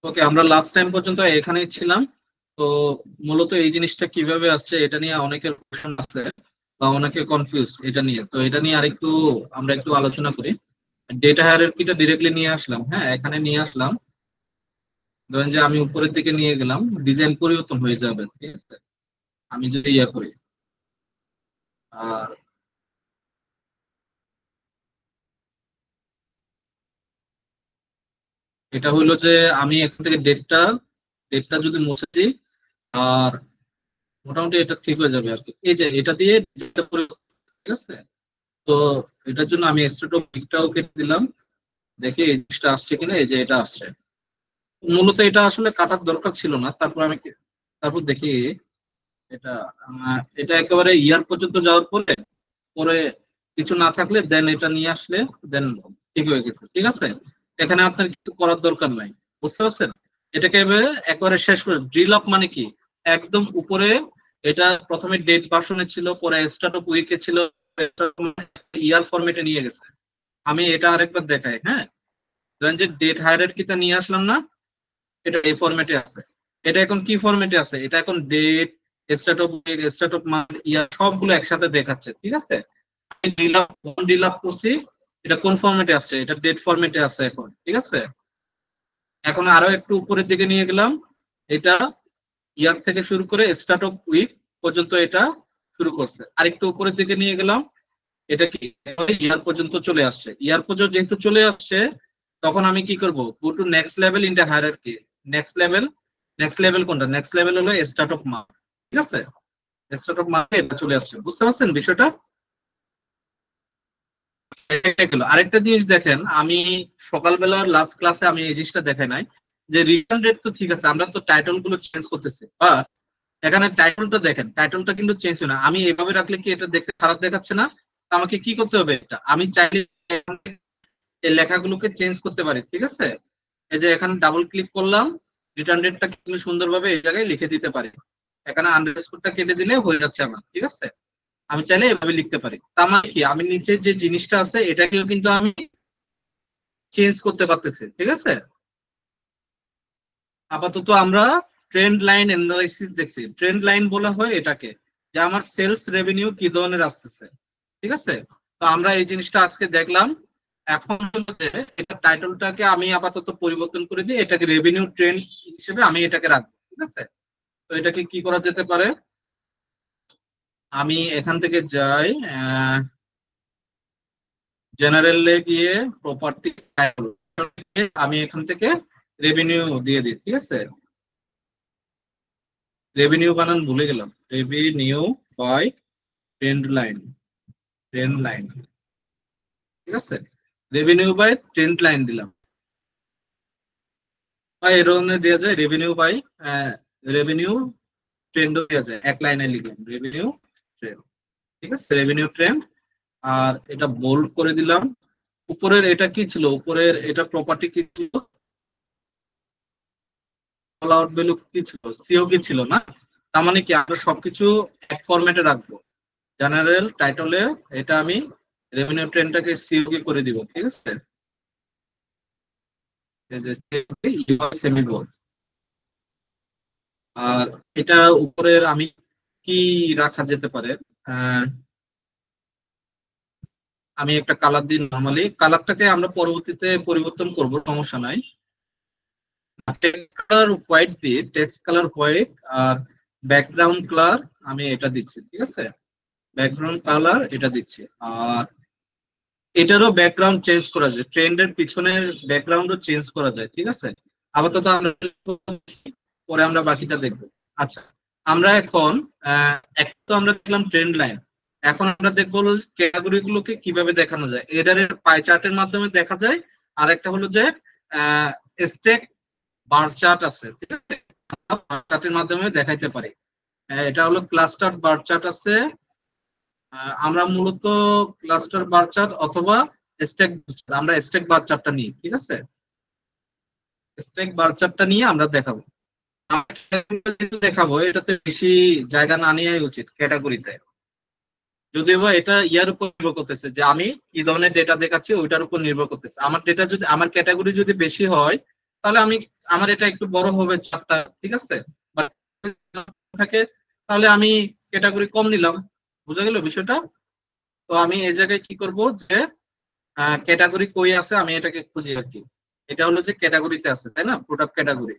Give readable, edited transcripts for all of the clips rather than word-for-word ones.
ওকে, আমরা last time পর্যন্ত এখানেই ছিলাম। তো মূলত এই জিনিসটা কিভাবে আসছে এটা নিয়ে অনেকের কোশ্চেন আছে বা অনেকে কনফিউজ এটা নিয়ে। তো এটা নিয়ে আরেকটু আমরা একটু আলোচনা করি। ডেটা হায়ারার্কিটা ডিরেক্টলি নিয়ে আসলাম, হ্যাঁ এখানে নিয়ে আসলাম। ধরেন যে আমি উপরের দিকে নিয়ে গেলাম, ডিজাইন পরিবর্তন হয়ে যাবে, ঠিক আছে? আমি যদি ইয়ে করি, আর এটা হইলো যে আমি এখান থেকে ডেটটা ডেটটা যদি মুছে দিই, আর মোটামুটি এটা ঠিক হয়ে যাবে আর কি। এই যে এটা দিয়ে data পরিবর্তন, ঠিক আছে? তো এটার জন্য আমি স্টেট অফ দিকটাও কেটে দিলাম। দেখি এই জিনিসটা আসছে কিনা। এই যে এটা আসছে। মূলত এটা আসলে কাটার দরকার ছিল না, তারপর তারপর দেখি এটা এটা একেবারে ইয়ার পর্যন্ত যাওয়ার পরে পরে কিছু না থাকলে দেন এটা নিয়ে আসলে দেন ঠিক হয়ে গেছে, ঠিক আছে? এখানে আপনার কিছু করার দরকার নাই, বুঝতে পারছেন? এটাকে একেবারে শেষ করে ড্রিল আপ মানে কি, একদম উপরে এটা প্রথমে ডেট ভার্সনে ছিল, পরে স্টার্ট অফ উইকে ছিল, ইয়ার ফরম্যাটে নিয়ে গেছে। আমি এটা আরেকবার দেখাই, হ্যাঁ। ধরেন যে ডেট হায়ারার্কিটা নিয়ে আসলাম না, এটা এই ফরম্যাটে আছে। এটা এখন কি ফরম্যাটে আছে, এটা এখন date, start of week, start of month, year সবগুলো একসাথে দেখাচ্ছে, ঠিক আছে? ডিল আপ করছি, এটা কোন ফরম্যাটে আসছে, এটা ডেট ফরম্যাটে আছে এখন, ঠিক আছে? এখন আরো একটু উপরের দিকে নিয়ে গেলাম, এটা ইয়ার থেকে শুরু করে স্টার্ট অফ উইক পর্যন্ত এটা শুরু করছে। আর একটু উপরের দিকে নিয়ে গেলাম, এটা কি ইয়ার পর্যন্ত চলে আসছে। ইয়ার পর্যন্ত যেহেতু চলে আসছে, তখন আমি কি করব, go to next level in the hierarchy. Next level, next level কোনটা, নেক্সট লেভেল হলো স্টার্ট অফ মান্থ, ঠিক আছে? স্টার্ট অফ মান্থ এটা চলে আসছে, বুঝতে পারছেন বিষয়টা? এটা গেল। আরেকটা জিনিস দেখেন, আমি সকালবেলার লাস্ট ক্লাসে আমি এই জিনিসটা দেখে নাই, যে রিটার্ন রেট তো ঠিক আছে, আমরা তো টাইটেল গুলো চেঞ্জ করতেছি, বা এখানে টাইটেলটা দেখেন, টাইটেলটা কিন্তু চেঞ্জ হয় না। আমি এভাবে রাখলে কি এটা দেখতে খারাপ দেখাচ্ছে না? তো আমাকে কি করতে হবে, এটা আমি চাইলে এখান থেকে এই লেখাগুলোকে চেঞ্জ করতে পারি, ঠিক আছে? এই যে এখানে ডাবল ক্লিক করলাম, রিটার্ন ডেটটা কিন্তু সুন্দরভাবে এই জায়গায় লিখে দিতে পারি। এখানে আন্ডারস্কোরটা কেটে দিলে হয়ে যাচ্ছে আমার, ঠিক আছে? আমি চাইলে এভাবে লিখতে পারি। তার মানে কি, আমি নিচে যে জিনিসটা আছে এটাকেও কিন্তু আমি চেঞ্জ করতে পারতেছি, ঠিক আছে? আপাতত আমরা ট্রেন্ড লাইন অ্যানালাইসিস দেখছি। ট্রেন্ড লাইন বলা হয় এটাকে, যে আমার সেলস রেভিনিউ কি ধরনের আসতেছে, ঠিক আছে? তো আমরা এই জিনিসটা আজকে দেখলাম। এখন হলো যে এটা টাইটেলটাকে আমি আপাতত পরিবর্তন করে দিই, এটাকে রেভিনিউ ট্রেন্ড হিসেবে আমি এটাকে রাখবো, ঠিক আছে? তো এটাকে কি করা যেতে পারে, আমি এখান থেকে যাই, জেনারেলে গিয়ে প্রপার্টি, আমি এখান থেকে রেভিনিউ দিয়ে দিই, ঠিক আছে? রেভিনিউ বানান ভুলে গেলাম, revenue by trend line, trend line, ঠিক আছে? রেভিনিউ বাই ট্রেন্ড লাইন দিলাম, বা এই ধরনের দেওয়া যায় রেভিনিউ বাই রেভিনিউ ট্রেন্ডও দেওয়া যায়, এক লাইনে লিখলাম রেভিনিউ ট্রেন্ড, ঠিক আছে? Revenue trend. আর এটা বোল্ড করে দিলাম। উপরের এটা কি ছিল, উপরের এটা প্রপার্টি কি ছিল, কল আউট ভ্যালু কি ছিল, সিও কি ছিল না? তার মানে কি আমরা সবকিছু এক ফরম্যাটে রাখবো। জেনারেল টাইটলে এটা আমি রেভিনিউ ট্রেন্ডটাকে সিওকে করে দিব, ঠিক আছে? এই যে সেমি বোল্ড। আর এটা উপরের আমি কি রাখা যেতে পারে, আহ, আমি একটা কালার দিই, নর্মালি কালারটাকে আমরা পরবর্তীতে পরিবর্তন করব, সমস্যা নাই। টেক্সট কালার হোয়াইট দিয়ে, টেক্সট কালার হোয়াইট। আর ব্যাকগ্রাউন্ড কালার আমি এটা দিচ্ছি, ঠিক আছে? ব্যাকগ্রাউন্ড কালার এটা দিচ্ছি। আর এটারও ব্যাকগ্রাউন্ড চেঞ্জ করা যায়, ট্রেন্ডের পিছনের ব্যাকগ্রাউন্ডও চেঞ্জ করা যায়, ঠিক আছে? আপাতত আমরা পরে আমরা বাকিটা দেখবো। আচ্ছা, আমরা এখন এক তো আমরা দেখলাম ট্রেন্ড লাইন, এখন আমরা দেখবো ক্যাটাগরি গুলোকে কিভাবে দেখানো যায়। এটার পাই চার্টের মাধ্যমে দেখা যায়। আর একটা হলো যে স্টেক বার চার্ট আছে, ঠিক আছে? বার চার্টের মাধ্যমে দেখাইতে পারি। এটা হলো ক্লাস্টার বার চার্ট আছে। আমরা মূলত ক্লাস্টার বার চার্ট অথবা স্টেক, আমরা স্টেক বার চার্টটা নিই, ঠিক আছে? স্টেক বার চার্টটা নিয়ে আমরা দেখাবো। দেখাবো এটাতে বেশি জায়গা না নেওয়াই উচিত ক্যাটাগরিতে। যদিও বা এটা ইয়ার উপর নির্ভর করতেছে যে আমি কি ধরনের ডেটা দেখাচ্ছি, ওইটার উপর নির্ভর করতেছে। আমার ডেটা যদি, আমার ক্যাটাগরি যদি বেশি হয়, তাহলে আমি আমার এটা একটু বড় হবে চারটা, ঠিক আছে, থাকে, তাহলে আমি ক্যাটাগরি কম নিলাম। বুঝা গেল বিষয়টা? তো আমি এই জায়গায় কি করব, যে ক্যাটাগরি কই আছে আমি এটাকে খুঁজি আর কি। এটা হলো যে ক্যাটাগরিতে আছে, তাই না, প্রোডাক্ট ক্যাটাগরি।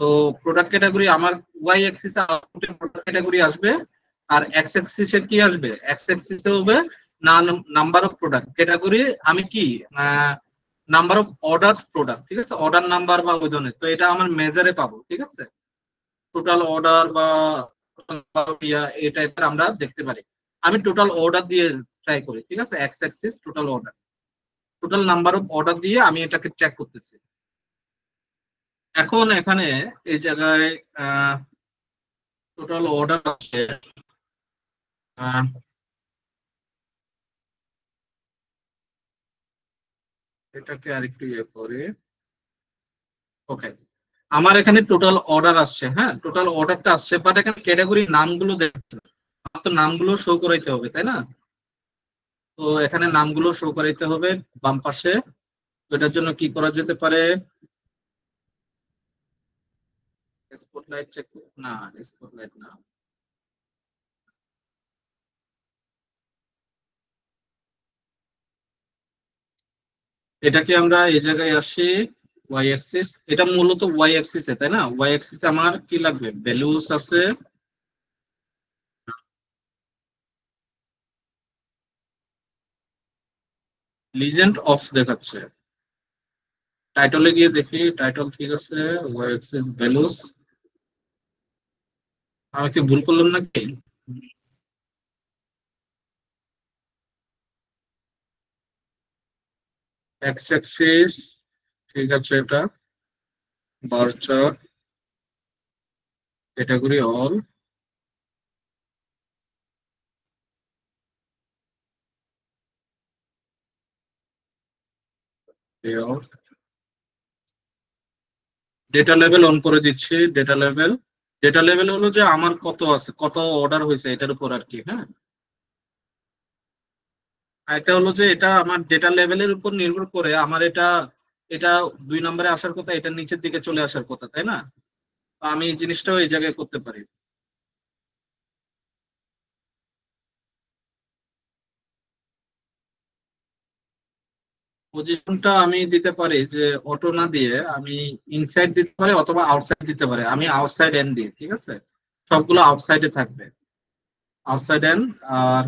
তো প্রোডাক্ট ক্যাটাগরি আমার ওয়াই অ্যাক্সিস এ আউটপুটের প্রোডাক্ট ক্যাটাগরি আসবে, আর এক্স অ্যাক্সিস এ কি আসবে, এক্স অ্যাক্সিস এ হবে নাম্বার অফ প্রোডাক্ট ক্যাটাগরি। আমি কি নাম্বার অফ অর্ডার প্রোডাক্ট, ঠিক আছে, অর্ডার নাম্বার বা ওই ধরনের, তো এটা আমার মেজারে পাবো, ঠিক আছে, টোটাল অর্ডার বা এই টাইপের আমরা দেখতে পারি। আমি টোটাল অর্ডার দিয়ে ট্রাই করি, ঠিক আছে, x Axis total order, total number of order দিয়ে আমি এটাকে চেক করতেছি। এখন এখানে এই জায়গায় টোটাল অর্ডার আছে, আহ, এটাকে আরেকটু ইয়ে করে, ওকে, আমার এখানে টোটাল অর্ডার আসছে, হ্যাঁ, টোটাল অর্ডারটা আসছে, বাট এখানে ক্যাটাগরি নামগুলো দেখছে না। আমার তো নামগুলো শো করাইতে হবে, তাই না? তো এখানে নামগুলো শো করাইতে হবে বাম পাশে। তো এটার জন্য কি করা যেতে পারে, স্পটলাইট চেক, না, স্পটলাইট না, এটাকে আমরা এই জায়গায় আসি, ওয়াই অ্যাক্সিস, এটা মূলত ওয়াই অ্যাক্সিসে, তাই না, ওয়াই অ্যাক্সিসে আমার কি লাগবে, ভ্যালুস আছে, লিজেন্ড অফ দেখাচ্ছে। টাইটলে গিয়ে দেখি, টাইটল ঠিক আছে, ওয়াই অ্যাক্সিস ভ্যালুস, আমি কি ভুল করলাম নাকি? এক্স অ্যাক্সিস ঠিক আছে, এটা bar chart, category all, data level on করে দিচ্ছি, ডেটা লেভেল, ডেটা লেভেল হলো যে আমার কত আছে, কত অর্ডার হয়েছে এটার উপর আর কি, হ্যাঁ। আর এটা হলো যে এটা আমার ডেটা লেভেলের উপর নির্ভর করে আমার এটা, এটা 2 নম্বরে আসার কথা, এটা নিচের দিকে চলে আসার কথা, তাই না? তো আমি এই জিনিসটাও এই জায়গায় করতে পারি। পজিশনটা আমি দিতে পারি যে অটো না দিয়ে আমি ইনসাইড দিতে পারি অথবা আউটসাইড দিতে পারি, আমি আউটসাইড এন্ড দিই, ঠিক আছে, সবগুলো আউটসাইডে থাকবে, আউটসাইড এন্ড। আর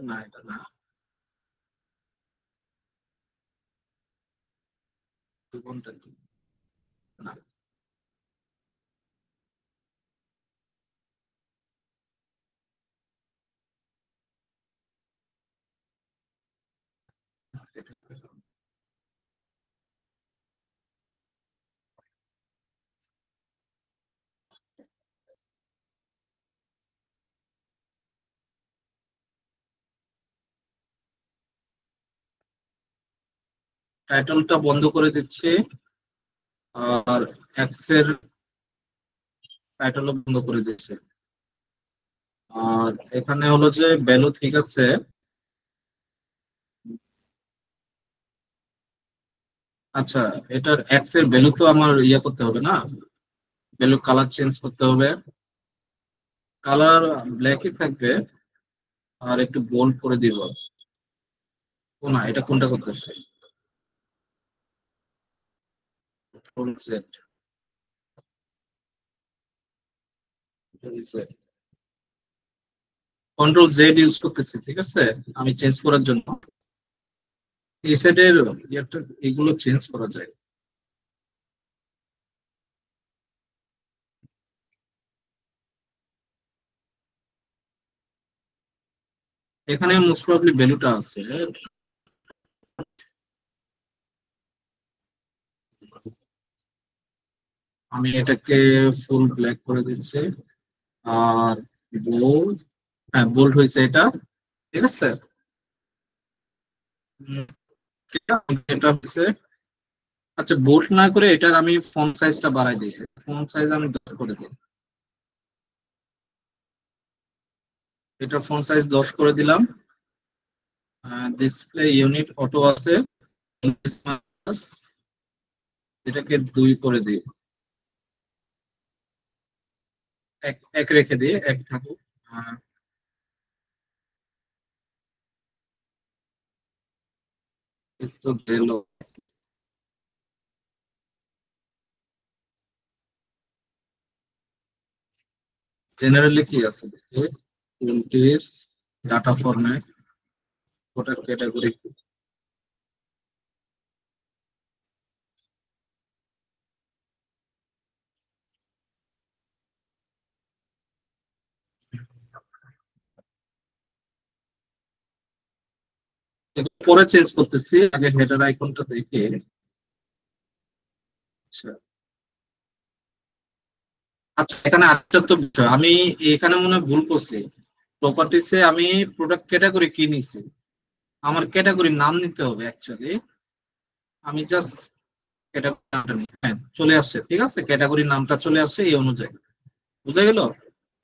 না, এটা না, কোনটা কি? না, টাইটেলটা বন্ধ করে দিচ্ছি, আর এক্স এর টাইটেলও বন্ধ করে দিচ্ছি। আর এখানে হলো যে ভ্যালু ঠিক আছে, আচ্ছা, এটার এক্স এর ভ্যালু তো আমার ইয়ে করতে হবে না, ভ্যালু কালার চেঞ্জ করতে হবে, কালার ব্ল্যাকই থাকবে, আর একটু বোল্ড করে দিব। ও না, এটা কোনটা করতেছে, control Z, control Z use করতেছি, ঠিক আছে, আমি চেঞ্জ করার জন্য এই সেটের এগুলো চেঞ্জ করা যায়। এখানে মোস্ট প্রবাবলি ভ্যালুটা আছে, আমি এটাকে ফুল ব্ল্যাক করে দিচ্ছি, আর বোল্ড, হ্যাঁ বোল্ড হয়েছে এটা, ঠিক আছে। উম, এটা হচ্ছে, আচ্ছা বোল্ড না করে এটার আমি ফন্ট সাইজটা বাড়াই দিই, ফন্ট সাইজ আমি 10 করে দিই, এটা ফন্ট সাইজ 10 করে দিলাম। ডিসপ্লে ইউনিট অটো আছে, এটাকে 2 করে দিই, এক রেখে দিয়ে এক থাকুক। তো গেল। জেনারেলি কি আছে দেখি, ডাটা ফরম্যাট, ওটা ক্যাটাগরি। পরে চেঞ্জ করতেছি, আগে হেডার আইকনটা দেখে। আচ্ছা আচ্ছা, এখানে আরেকটা তো বিষয়, আমি এখানে মনে হয় ভুল করছি। প্রপার্টিসে আমি প্রোডাক্ট ক্যাটাগরি কি নিছি, আমার ক্যাটাগরির নাম নিতে হবে অ্যাকচুয়ালি। আমি জাস্ট ক্যাটাগরি নামটা নিই, হ্যাঁ চলে আসছে, ঠিক আছে, ক্যাটাগরির নামটা চলে আসছে এই অনুযায়ী। বুঝা গেল?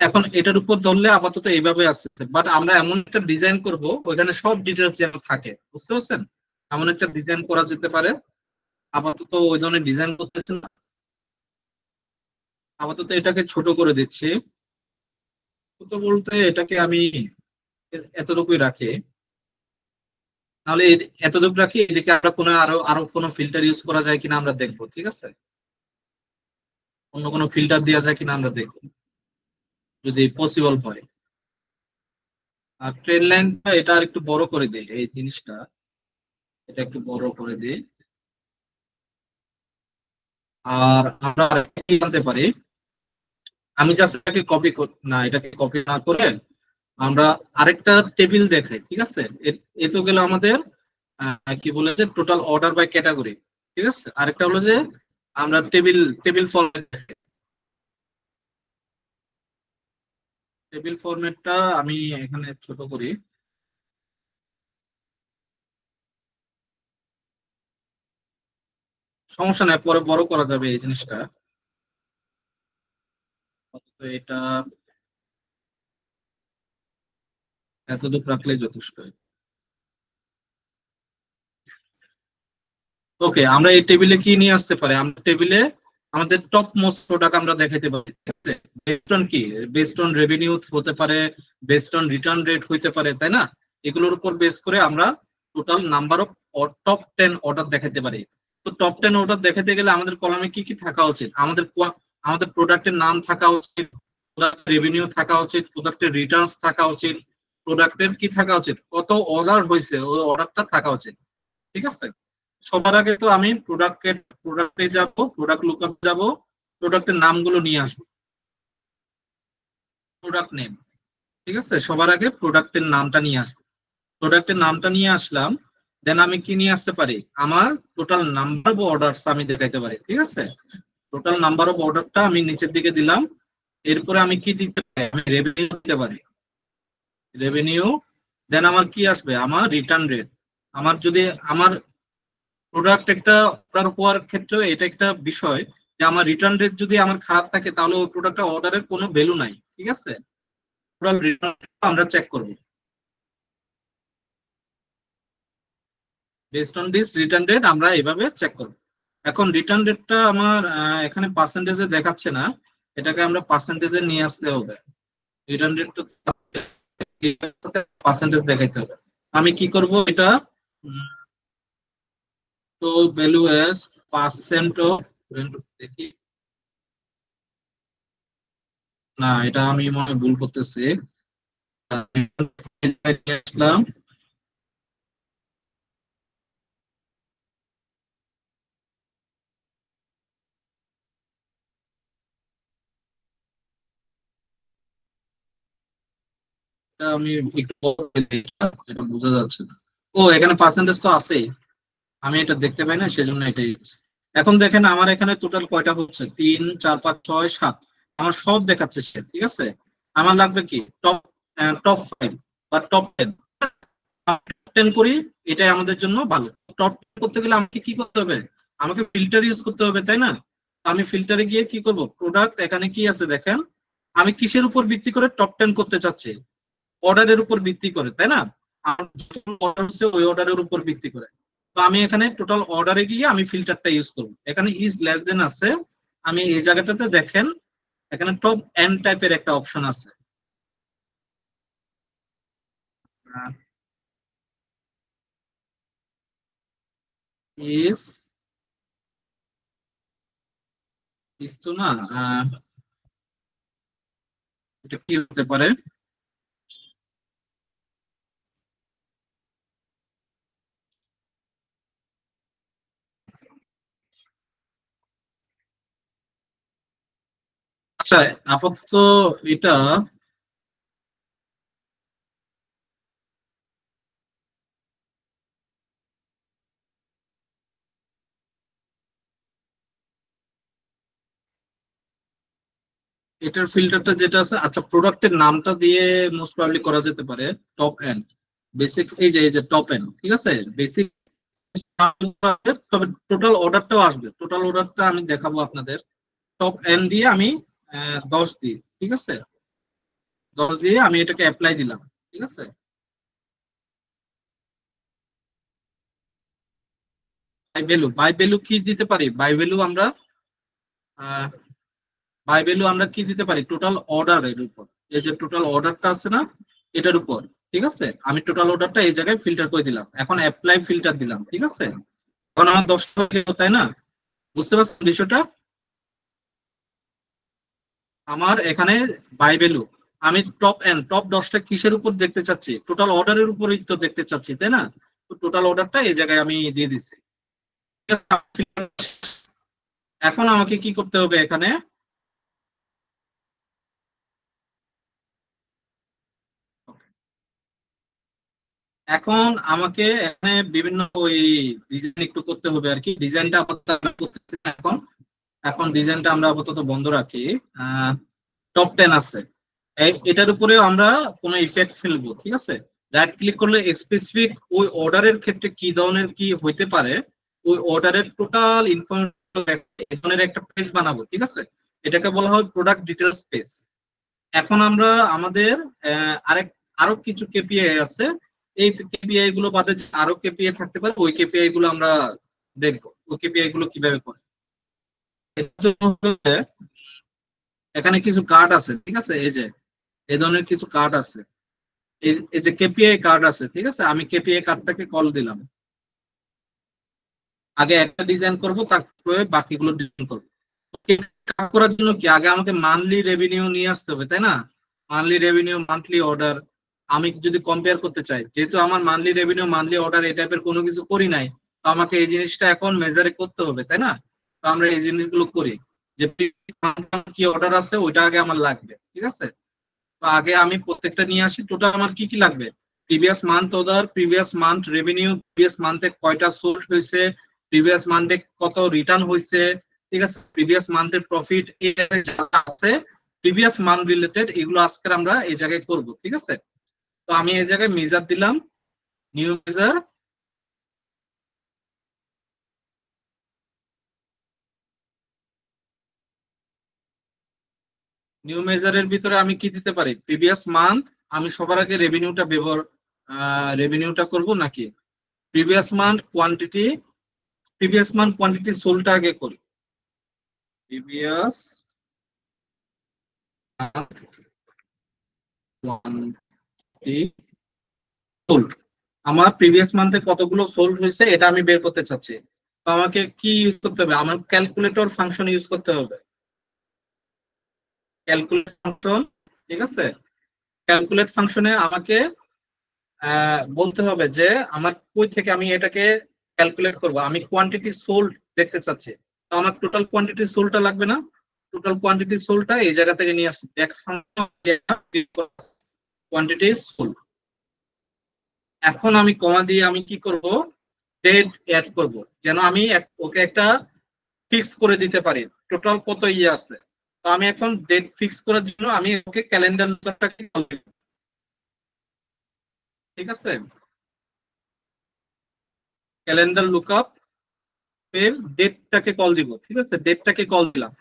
এখন এটার উপর ধরলে আপাতত এইভাবে আসছে, বাট আমরা এমন একটা ডিজাইন করব ওইখানে সব ডিটেলস যেন থাকে, বুঝতে পারছেন? এমন একটা ডিজাইন করা যেতে পারে। আপাতত ওই ধরনের ডিজাইন করতেছে না, আপাতত এটাকে ছোট করে দিচ্ছি। ছোট বলতে এটাকে আমি এতটুকুই রাখি, তাহলে এতটুকু রাখি, এদিকে আমরা কোনো আরো আরো কোনো ফিল্টার ইউজ করা যায় কিনা আমরা দেখবো, ঠিক আছে, অন্য কোনো ফিল্টার দেওয়া যায় কিনা আমরা দেখবো, যদি পসিবল হয়। আর ট্রেন লাইনটা এটা আর একটু বড় করে দিই, এই জিনিসটা এটা একটু বড় করে দিই। আর আমরা আরেকটা কি জানতে পারি, আমি জাস্ট এটাকে কপি না, এটাকে কপি না করে আমরা আরেকটা টেবিল দেখাই, ঠিক আছে। এ তো গেল আমাদের কি বলে যে টোটাল অর্ডার বাই ক্যাটাগরি, ঠিক আছে। আরেকটা হলো যে আমরা টেবিল টেবিল ফরম্যাট, টেবিল ফরম্যাটটা আমি এখানে ছোট করি। সমস্যা নাই, পরে বড় করা যাবে এই জিনিসটা। তো এটা এতটুকু রাখলেই যথেষ্ট। ওকে, আমরা এই টেবিলে কি নিয়ে আসতে পারি, আমরা টেবিলে আমাদের টপ মোস্ট প্রোডাক্ট আমরা দেখাইতে পারি, ঠিক আছে। বেসড অন কি, বেসড অন রেভিনিউ হতে পারে, বেসড অন রিটার্ন রেট হইতে পারে, তাই না? এগুলোর উপর বেস করে আমরা total number of top 10 order দেখাতে পারি। তো টপ 10 অর্ডার দেখাতে গেলে আমাদের কলামে কি কি থাকা উচিত, আমাদের প্রোডাক্টের নাম থাকা উচিত, প্রোডাক্ট রেভিনিউ থাকা উচিত, প্রোডাক্টের রিটার্নস থাকা উচিত, প্রোডাক্টের কি থাকা উচিত, কত অর্ডার হয়েছে ওই অর্ডারটা থাকা উচিত, ঠিক আছে। সবার আগে তো আমি প্রোডাক্টে যাব, প্রোডাক্ট লুকআপ যাব, প্রোডাক্টের নামগুলো নিয়ে আসবো, প্রোডাক্ট নেম, ঠিক আছে। সবার আগে প্রোডাক্টের নামটা নিয়ে আসবো, প্রোডাক্টের নামটা নিয়ে আসলাম। দেন আমি কি নিয়ে আসতে পারি, আমার টোটাল নাম্বার অফ অর্ডারস আমি দেখাইতে পারি, ঠিক আছে। টোটাল নাম্বার অফ অর্ডারটা আমি নিচের দিকে দিলাম। এরপরে আমি কি দিতে পারি, আমি রেভিনিউ দিতে পারি, রেভিনিউ। দেন আমার কি আসবে, আমার রিটার্ন রেট। আমার যদি আমার প্রোডাক্ট একটা অর্ডার হওয়ার ক্ষেত্রে এটা একটা বিষয় যে আমার রিটার্ন রেট যদি আমার খারাপ থাকে তাহলে ওই প্রোডাক্টটা অর্ডারের কোনো ভ্যালু নাই, ঠিক আছে। টোটাল রিটার্ন আমরা চেক করব, based on this return rate আমরা এভাবে চেক করব। এখন রিটার্ন রেটটা আমার এখানে পার্সেন্টেজে দেখাচ্ছে না, এটাকে আমরা পার্সেন্টেজে নিয়ে আসতে হবে। রিটার্ন রেট তো পার্সেন্টেজ দেখাইতে হবে। আমি কি করব এটা, তো ভ্যালু এস পার্সেন্ট অফ, দেখি, না এটা আমি মনে হয় ভুল করতেছি। আসলাম, এটা আমি একটু পরে দেখি, এটা বোঝা যাচ্ছে না। ও এখানে পার্সেন্টেজ তো আছেই, আমি এটা দেখতে পাই না সেজন্য এটাই। এখন দেখেন আমার এখানে টোটাল কয়টা হচ্ছে, 3 4 5 6 7, আমার সব দেখাচ্ছে সে, ঠিক আছে। আমার লাগবে কি টপ টপ 5 বা টপ 10 করি, এটাই আমাদের জন্য ভালো। টপ 10 করতে গেলে আমাকে কি করতে হবে, আমাকে ফিল্টার ইউজ করতে হবে, তাই না? আমি ফিল্টারে গিয়ে কি করব, প্রোডাক্ট এখানে কি আছে দেখেন, আমি কিসের উপর ভিত্তি করে টপ 10 করতে চাচ্ছি, অর্ডারের উপর ভিত্তি করে, তাই না? আমার অর্ডার হচ্ছে ওই অর্ডারের উপর ভিত্তি করে। তো তো আমি এখানে টোটাল অর্ডারে গিয়ে আমি ফিল্টারটা ইউজ করব। এখানে ইজ লেস দেন আছে, আমি এই জায়গাটাতে দেখেন এখানে টপ এন্ড টাইপের একটা অপশন আছে। ইজ ইজ তো না, এটা কি হতে পারে? আচ্ছা, আপাতত এটা এটার ফিল্টারটা যেটা আছে, আচ্ছা প্রোডাক্টের নামটা দিয়ে মোস্ট প্রবাবলি করা যেতে পারে। টপ এন্ড বেসিক, এই যে টপ এন্ড, ঠিক আছে, বেসিক। তবে টোটাল অর্ডারটাও আসবে, টোটাল অর্ডারটা আমি দেখাবো আপনাদের। টপ এন্ড দিয়ে আমি 10 দিই, ঠিক আছে, 10 দিয়ে আমি এটাকে অ্যাপ্লাই দিলাম, ঠিক আছে। বাই ভ্যালু কি দিতে পারি? বাই ভ্যালু আমরা কি দিতে পারি? টোটাল অর্ডারের উপর, এই যে টোটাল অর্ডারটা আছে না, এটার উপর, ঠিক আছে। আমি টোটাল অর্ডারটা এই জায়গায় ফিল্টার করে দিলাম, এখন অ্যাপ্লাই ফিল্টার দিলাম, ঠিক আছে। এখন আমার 10 টাকা, তাই না? বুঝতে পারছেন বিষয়টা? আমার এখানে বাই ভ্যালু, আমি টপ 10টা কিসের উপর দেখতে চাচ্ছি? টোটাল অর্ডারের উপরই তো দেখতে চাচ্ছি, তাই না? তো টোটাল অর্ডারটা এই জায়গায় আমি দিয়ে দিচ্ছি। এখন আমাকে কি করতে হবে এখানে? এখন আমাকে এখানে বিভিন্ন ওই ডিজাইন একটু করতে হবে আর কি। ডিজাইনটা আপাতত আমি করতেছি না এখন। এখন ডিজাইনটা আমরা আপাতত বন্ধ রাখি। টপ 10 আছে, এটার উপরেও আমরা কোনো ইফেক্ট ফেলবো, ঠিক আছে। রাইট ক্লিক করলে স্পেসিফিক ওই অর্ডারের ক্ষেত্রে কি ধরনের কি হইতে পারে, ওই অর্ডারের টোটাল ইনফরমেশন একটা পেজ বানাবো, ঠিক আছে। এটাকে বলা হয় প্রোডাক্ট ডিটেলস পেজ। এখন আমরা আমাদের আরো কিছু কেপিআই আছে, এই কেপিআই গুলো বাদে যে আরো কেপিআই থাকতে পারে, ওই কেপিআই গুলো আমরা দেখবো ওই কেপিআই গুলো কিভাবে করে। এর জন্য হচ্ছে এখানে কিছু কার্ড আছে, ঠিক আছে, এই যে এই ধরনের কিছু কার্ড আছে, এই যে কেপিআই কার্ড আছে, ঠিক আছে। আমি কেপিআই কার্ডটাকে কল দিলাম। আগে একটা ডিজাইন করব, তারপরে বাকিগুলো ডিজাইন করবো। করার জন্য কি আগে আমাকে মান্থলি রেভিনিউ নিয়ে আসতে হবে, তাই না? মান্থলি রেভিনিউ, মান্থলি অর্ডার আমি যদি কম্পেয়ার করতে চাই, যেহেতু আমার মান্থলি রেভিনিউ, মান্থলি অর্ডার এই টাইপের কোনো কিছু করি নাই, তো আমাকে এই জিনিসটা এখন মেজারে করতে হবে, তাই না? তো আমরা এই জিনিসগুলো করি, যে কি অর্ডার আছে ওইটা আগে আমার লাগবে, ঠিক আছে। তো আগে আমি প্রত্যেকটা নিয়ে আসি, টোটাল আমার কি কি লাগবে? Previous month order, previous month revenue, previous মান্থে কয়টা সোল্ড হয়েছে, প্রিভিয়াস মান্থে কত রিটার্ন হয়েছে, ঠিক আছে, প্রিভিয়াস মান্থের প্রফিট, এই যা আছে প্রিভিয়াস মান্থ রিলেটেড, এগুলো আজকে আমরা এই জায়গায় করব, ঠিক আছে। তো আমি এই জায়গায় মেজার দিলাম, নিউ মেজার। নিউ মেজারের ভিতরে আমি কি দিতে পারি? Previous month. আমি সবার আগে রেভিনিউটা করব নাকি প্রিভিয়াস মান্থ কোয়ান্টিটি সোলটা আগে করি। প্রিভিয়াস কোয়ান্টিটি সোল্ড, আমার প্রিভিয়াস মান্থে কতগুলো সোল্ড হয়েছে এটা আমি বের করতে চাচ্ছি। তো আমাকে কি ইউজ করতে হবে? আমার ক্যালকুলেটর ফাংশন ইউজ করতে হবে। ক্যালকুলেট ফাংশন, ঠিক আছে। ক্যালকুলেট ফাংশনে আমাকে বলতে হবে যে আমার কই থেকে আমি এটাকে ক্যালকুলেট করব। আমি কোয়ান্টিটি সোল্ড দেখতে চাচ্ছি, তো আমার টোটাল কোয়ান্টিটি সোল্ডটা লাগবে না? টোটাল কোয়ান্টিটি সোল্ডটা এই জায়গা থেকে নিয়ে আসছি, কোয়ান্টিটি সোল্ড। এখন আমি কমা দিয়ে আমি কি করব? ডেট অ্যাড করব, যেন আমি ওকে একটা ফিক্স করে দিতে পারি টোটাল কত ইয়ে আছে। তো আমি এখন ডেট ফিক্স করার জন্য আমি ওকে ক্যালেন্ডার লুকআপটাকে কল দিব, ঠিক আছে। ক্যালেন্ডার লুকআপ এর ডেটটাকে কল দিব, ঠিক আছে, ডেটটাকে কল দিলাম।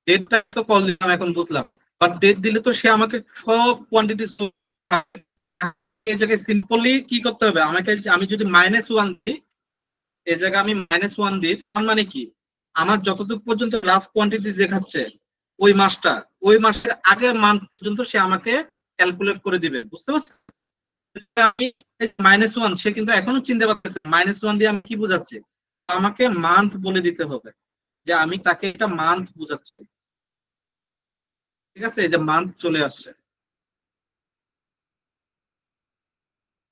ডেটটা তো কল দিলাম, এখন বুঝলাম। বাট ডেট দিলে তো সে আমাকে সব কোয়ান্টিটি, এই জায়গায় সিম্পলি কি করতে হবে আমাকে? আমি যদি -1 দিই, এই জায়গায় আমি -1 দিই, তার মানে কি আমার যতটুকু পর্যন্ত লাস্ট কোয়ান্টিটি দেখাচ্ছে ওই মাসটা, ওই মাসের আগের মান পর্যন্ত সে আমাকে ক্যালকুলেট করে দিবে, বুঝতে পারছেন? আমি -1, সে কিন্তু এখনো চিনতে পারতেছে -1 দিয়ে আমি কি বোঝাচ্ছি, আমাকে মান্থ বলে দিতে হবে, যে আমি তাকে এটা মান্থ বোঝাচ্ছি। ঠিক আছে, এই যে মান্থ চলে আসছে,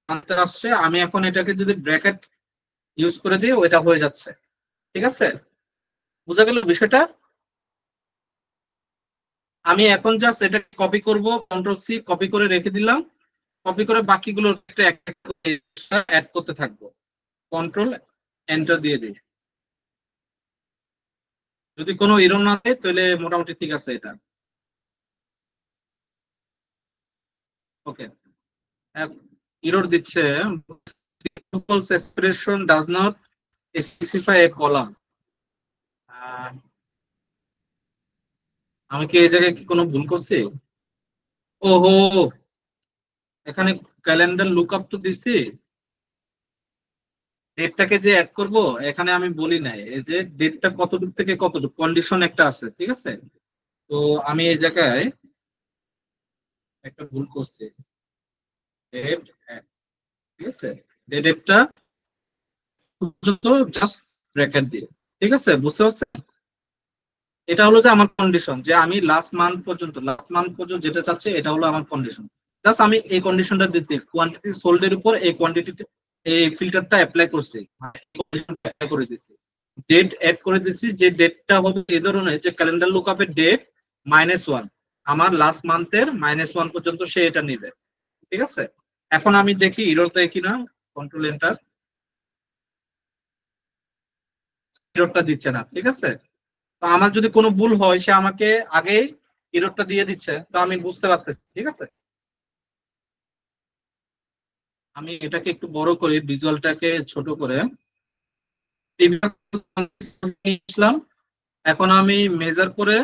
মান্থ আসছে, আমি এখন এটাকে যদি ব্র্যাকেট ইউজ করে দিই ওইটা হয়ে যাচ্ছে। ঠিক আছে, বোঝা গেল বিষয়টা? আমি এখন জাস্ট এটা কপি করব, কন্ট্রোল-সি কপি করে রেখে দিলাম, কপি করে বাকিগুলো অ্যাড করতে থাকবো, কন্ট্রোল এন্টার দিয়ে দিই। যদি কোনো এরর না দেয় তাহলে মোটামুটি ঠিক আছে এটা। ওকে, এরর দিচ্ছে, false expression does not specify a column। আমি কি এই জায়গায় কি কোনো ভুল করছি? ওহো, এখানে ক্যালেন্ডার লুকআপ তো দিছি, ডেটটাকে যে অ্যাড করব এখানে আমি বলি নাই এই যে ডেটটা কতটুক থেকে কতটুক কন্ডিশন একটা আছে, ঠিক আছে? তো আমি এই জায়গায় একটা ভুল করছি, ডেট, ঠিক আছে, ডেটটা পর্যন্ত জাস্ট ব্র্যাকেট দিয়ে, ঠিক আছে, বুঝতে পারছেন? এটা হলো যে আমার কন্ডিশন, যে আমি লাস্ট মান্থ পর্যন্ত যেটা চাচ্ছি এটা হলো আমার কন্ডিশন। জাস্ট আমি এই কন্ডিশনটা দিতে কোয়ান্টিটি সোল্ড এর উপর এই কোয়ান্টিটিতে এই ফিল্টারটা অ্যাপ্লাই করছি, অ্যাপ্লাই করে দিছি, ডেট অ্যাড করে দিছি, যে ডেটটা হবে এই ধরনের যে ক্যালেন্ডার লুকআপের ডেট -1, আমার লাস্ট মান্থের -1 পর্যন্ত সে এটা নিবে। ঠিক আছে, এখন আমি দেখি এরর দেয় কিনা, কন্ট্রোল এন্টার, এররটা দিচ্ছে না। ঠিক আছে, তো আমার যদি কোনো ভুল হয় সে আমাকে আগে এররটা দিয়ে দিচ্ছে, তো আমি বুঝতে পারতেছি। ঠিক আছে, আমি এটাকে একটু বড় করে ভিজুয়ালটাকে ছোট করে ইসলাম, এখন আমি মেজার করে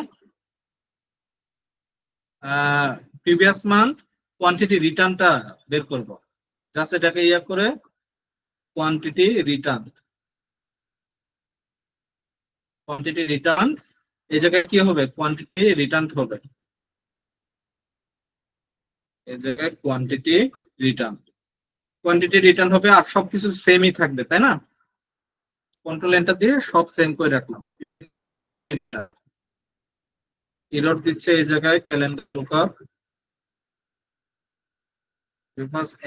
প্রিভিয়াস মান্থ কোয়ান্টিটি রিটার্নটা বের করব। জাস্ট এটাকে ইয়া করে কোয়ান্টিটি রিটার্ন, কোয়ান্টিটি রিটার্ন, এই জায়গায় কি হবে, কোয়ান্টিটি রিটার্ন হবে, এই জায়গায় কোয়ান্টিটি রিটার্ন, কোয়ান্টিটি রিটার্ন হবে, আর সবকিছু সেমই থাকবে, তাই না? কন্ট্রোল এন্টার দিয়ে সব সেম করে রাখলাম। এরর দিচ্ছে এই জায়গায় ক্যালেন্ডার লুকআপ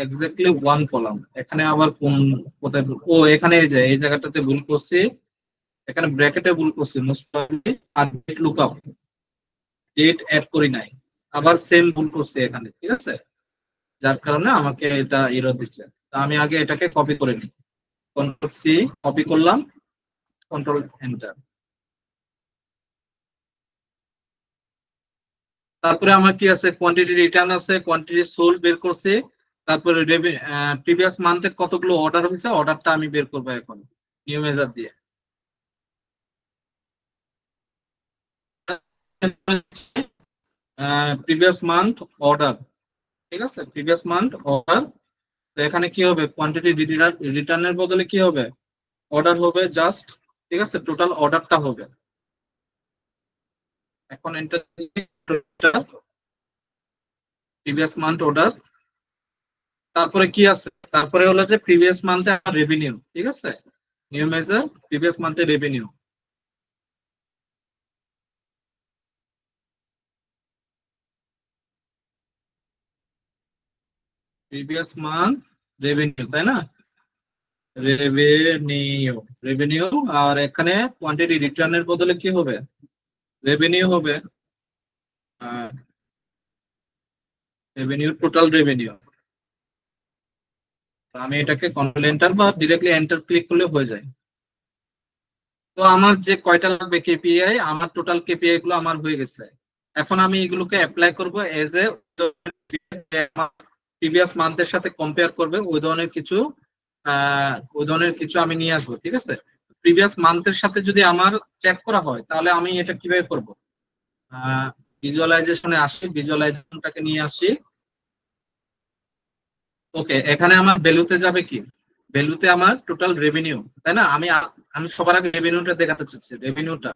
এক্স্যাক্টলি 1 কলাম, এখানে আবার কোন কোথায় ও এখানে এই যে এই জায়গাটাতে ভুল করছি, এখানে ব্র্যাকেটে ভুল করছি মোস্ট প্রবাবলি, আর ডেট লুকআপ ডেট অ্যাড করি নাই, আবার সেম ভুল করছি এখানে। ঠিক আছে, যার কারণে আমাকে এটা এরর দিচ্ছে। তো আমি আগে এটাকে কপি করে নিই, কন্ট্রোল-সি কপি করলাম, কন্ট্রোল এন্টার। তারপরে আমার কি আছে, কোয়ান্টিটি রিটার্ন আছে, কোয়ান্টিটি সোল্ড বের করছি, তারপরে প্রিভিয়াস মান্থে কতগুলো অর্ডার হয়েছে অর্ডারটা আমি বের করবো এখন নিউ মেজার দিয়ে। প্রিভিয়াস মান্থ অর্ডার, ঠিক আছে, প্রিভিয়াস মান্থ অর্ডার, তো এখানে কি হবে, কোয়ান্টিটি রিটার্নের বদলে কি হবে, অর্ডার হবে জাস্ট। ঠিক আছে, টোটাল অর্ডারটা হবে, এখন এন্টার, প্রিভিয়াস মান্থ অর্ডার, তারপরে কি আছে, তারপরে হলো যে প্রিভিয়াস মান্থে আমার রেভিনিউ। ঠিক আছে, নিউ মেজার প্রিভিয়াস মান্থে রেভিনিউ, প্রিভিয়াস মান্থ রেভিনিউ, তাই না? রেভিনিউ, রেভিনিউ, আর এখানে কোয়ান্টিটি রিটার্নের বদলে কি হবে, রেভিনিউ হবে, রেভিনিউ, টোটাল রেভিনিউ। আমি এটাকে কন্ট্রোল এন্টার বা ডিরেক্টলি এন্টার ক্লিক করলে হয়ে যায়। তো আমার যে কয়টা লাগবে কেপিআই, আমার টোটাল কেপিআই গুলো আমার হয়ে গেছে। এখন আমি এগুলোকে অ্যাপ্লাই করব এজ এ প্রিভিয়াস মান্থের সাথে কম্পেয়ার করবে ওই ধরনের কিছু আমি নিয়ে আসবো। ঠিক আছে, প্রিভিয়াস মান্থের সাথে যদি আমার চেক করা হয় তাহলে আমি এটা কিভাবে করব, ভিজুয়ালাইজেশনে আসি, ভিজুয়ালাইজেশনটাকে নিয়ে আসি। ওকে, এখানে আমার ভ্যালুতে যাবে কি, ভ্যালুতে আমার টোটাল রেভিনিউ, তাই না? আমি আমি সবার আগে রেভিনিউটা দেখাতে চাচ্ছি, রেভিনিউটা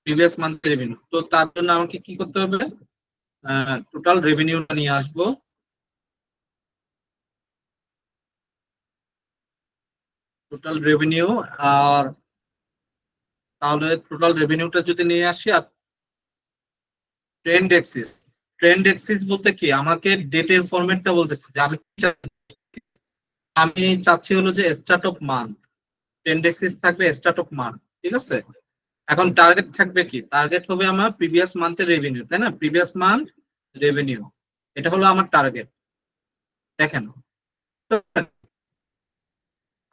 প্রিভিয়াস মান্থ রেভিনিউ। তো তার জন্য আমাকে কি করতে হবে, টোটাল রেভিনিউটা নিয়ে আসবো। টোটাল রেভিনিউ, আর তাহলে টোটাল রেভিনিউটা যদি নিয়ে আসি, আর ট্রেন্ড এক্সিস, ট্রেন্ড এক্সিস বলতে কি, আমাকে ডেটের ফরম্যাটটা বলতেছে যে আমি আমি চাচ্ছি হলো যে start of month, trend axis থাকবে স্টার্ট অফ মান্থ, ঠিক আছে। এখন টার্গেট থাকবে কি, টার্গেট হবে আমার প্রিভিয়াস মান্থের রেভিনিউ, তাই না? প্রিভিয়াস মান্থ রেভিনিউ, এটা হলো আমার টার্গেট। দেখেন,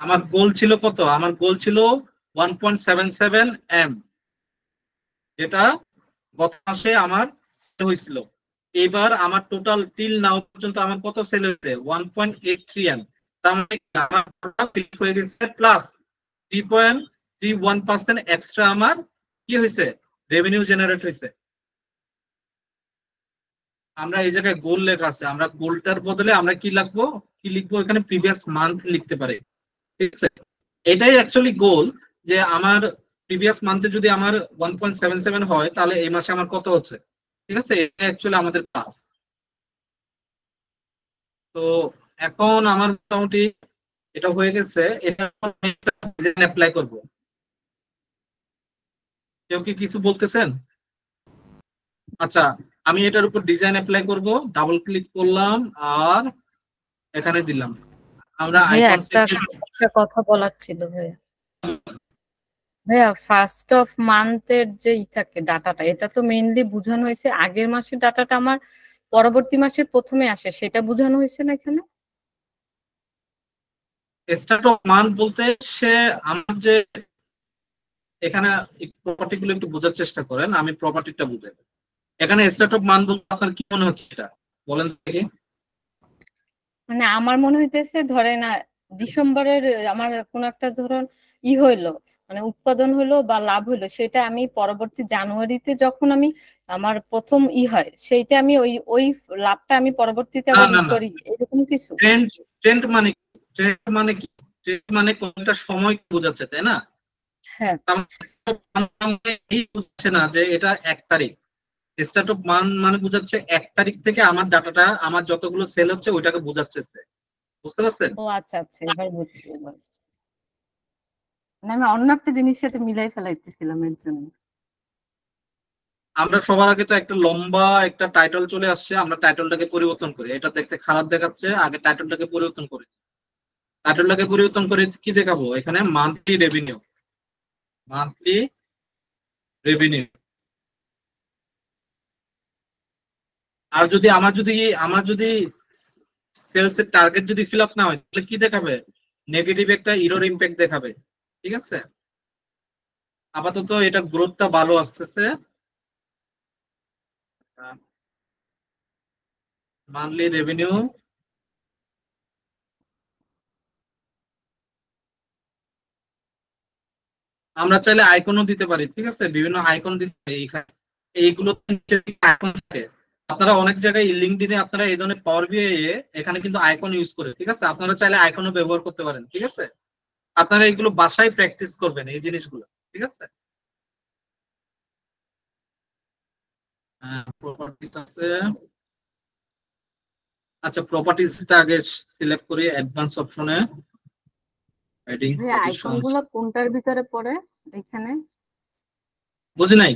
আমার গোল ছিল কত, আমার গোল ছিল 1.77 এম, যেটা গত মাসে আমার হয়েছিল। এবার আমার টোটাল টিল নাও পর্যন্ত আমার কত সেল হয়েছে, 1.83 এম। তার মানে আমার হয়ে গেছে প্লাস 3.31% এক্সট্রা আমার কি হয়েছে, রেভিনিউ জেনারেট হয়েছে। আমরা এই জায়গায় গোল লেখা আছে, আমরা গোলটার বদলে আমরা কি লিখবো, কি লিখবো এখানে, প্রিভিয়াস মান্থ লিখতে পারি, ঠিক আছে। এটাই অ্যাকচুয়ালি গোল, যে আমার প্রিভিয়াস মান্থে যদি আমার 1.77 হয়, তাহলে এই মাসে আমার কত হচ্ছে, ঠিক আছে। এটা অ্যাকচুয়ালি আমাদের কাজ। তো এখন আমার মোটামুটি এটা হয়ে গেছে, এটা ডিজাইন অ্যাপ্লাই করব। কেউ কি কিছু বলতেছেন? আচ্ছা, আমি এটার উপর ডিজাইন অ্যাপ্লাই করব, ডাবল ক্লিক করলাম আর এখানে দিলাম। আমরা ভাইয়া আইকন একটা কথা বলার ছিল ভাইয়া। ভাইয়া ফার্স্ট অফ মান্থের যে থাকে ডাটাটা, এটা তো মেইনলি বোঝানো হয়েছে আগের মাসের ডাটাটা আমার পরবর্তী মাসের প্রথমে আসে, সেটা বোঝানো হয়েছে না এখানে? স্টার্ট অফ মান্থ বলতে সে আমার যে এখানে প্রপার্টি গুলো একটু বোঝার চেষ্টা করেন, আমি প্রপার্টিটা বুঝাই। এখানে স্টার্ট অফ মান্থ বলতে আপনার কি মনে হচ্ছে, এটা বলেন দেখি। মানে আমার মনে হইতেছে ধরেন ডিসেম্বরের আমার কোন একটা ধরুন হইলো, মানে উৎপাদন হলো বা লাভ হলো, সেটা আমি পরবর্তী জানুয়ারিতে যখন আমি আমার প্রথম হয়, সেইটা আমি ওই ওই লাভটা আমি পরবর্তীতে না আবার না না, করি, এরকম কিছু? ট্রেন্ড, ট্রেন্ড মানে ট্রেন্ড মানে কি, ট্রেন্ড মানে কোনটা সময় বোঝাচ্ছে, তাই না? হ্যাঁ। এই বুঝছে না যে এটা 1 তারিখ, স্টার্ট অফ মান্থ মানে বোঝাচ্ছে 1 তারিখ থেকে আমার ডাটাটা, আমার যতগুলো সেল হচ্ছে ওইটাকে বোঝাচ্ছে, বুঝতে পারছেন? ও আচ্ছা আচ্ছা, এবার বুঝছি এবার। মানে আমি অন্য একটা জিনিসের সাথে মিলাই ফেলাইতেছিলাম এর জন্য। আমরা সবার আগে তো একটা লম্বা একটা টাইটেল চলে আসছে, আমরা টাইটেলটাকে পরিবর্তন করি, এটা দেখতে খারাপ দেখাচ্ছে, আগে টাইটেলটাকে পরিবর্তন করি। টাইটেলটাকে পরিবর্তন করে কি দেখাবো, এখানে মান্থলি রেভিনিউ, মান্থলি রেভিনিউ। আর যদি আমার যদি সেলস এর টার্গেট যদি ফিল আপ না হয়, তাহলে কি দেখাবে, নেগেটিভ একটা ইরর ইমপ্যাক্ট দেখাবে, ঠিক আছে। আপাতত এটা গ্রোথটা ভালো আসতেছে, মান্থলি রেভিনিউ। আমরা চাইলে আইকনও দিতে পারি, ঠিক আছে, বিভিন্ন আইকন দিতে পারি এখানে, এইগুলো আইকন থাকে। আপনারা অনেক জায়গায় লিঙ্কডইনে আপনারা এই ধরনের পাওয়ার বিআই এখানে কিন্তু আইকন ইউজ করে, ঠিক আছে। আপনারা চাইলে আইকনও ব্যবহার করতে পারেন, ঠিক আছে। আপনারা এইগুলো বাসায় প্র্যাকটিস করবেন এই জিনিসগুলো, ঠিক আছে। প্রপার্টিজ আছে, আচ্ছা প্রপার্টিজটা আগে সিলেক্ট করি অ্যাডভান্স অপশনে, হেডিং আইকন পজিশনস। গুলো কোনটার ভিতরে পড়ে এখানে? বুঝি নাই।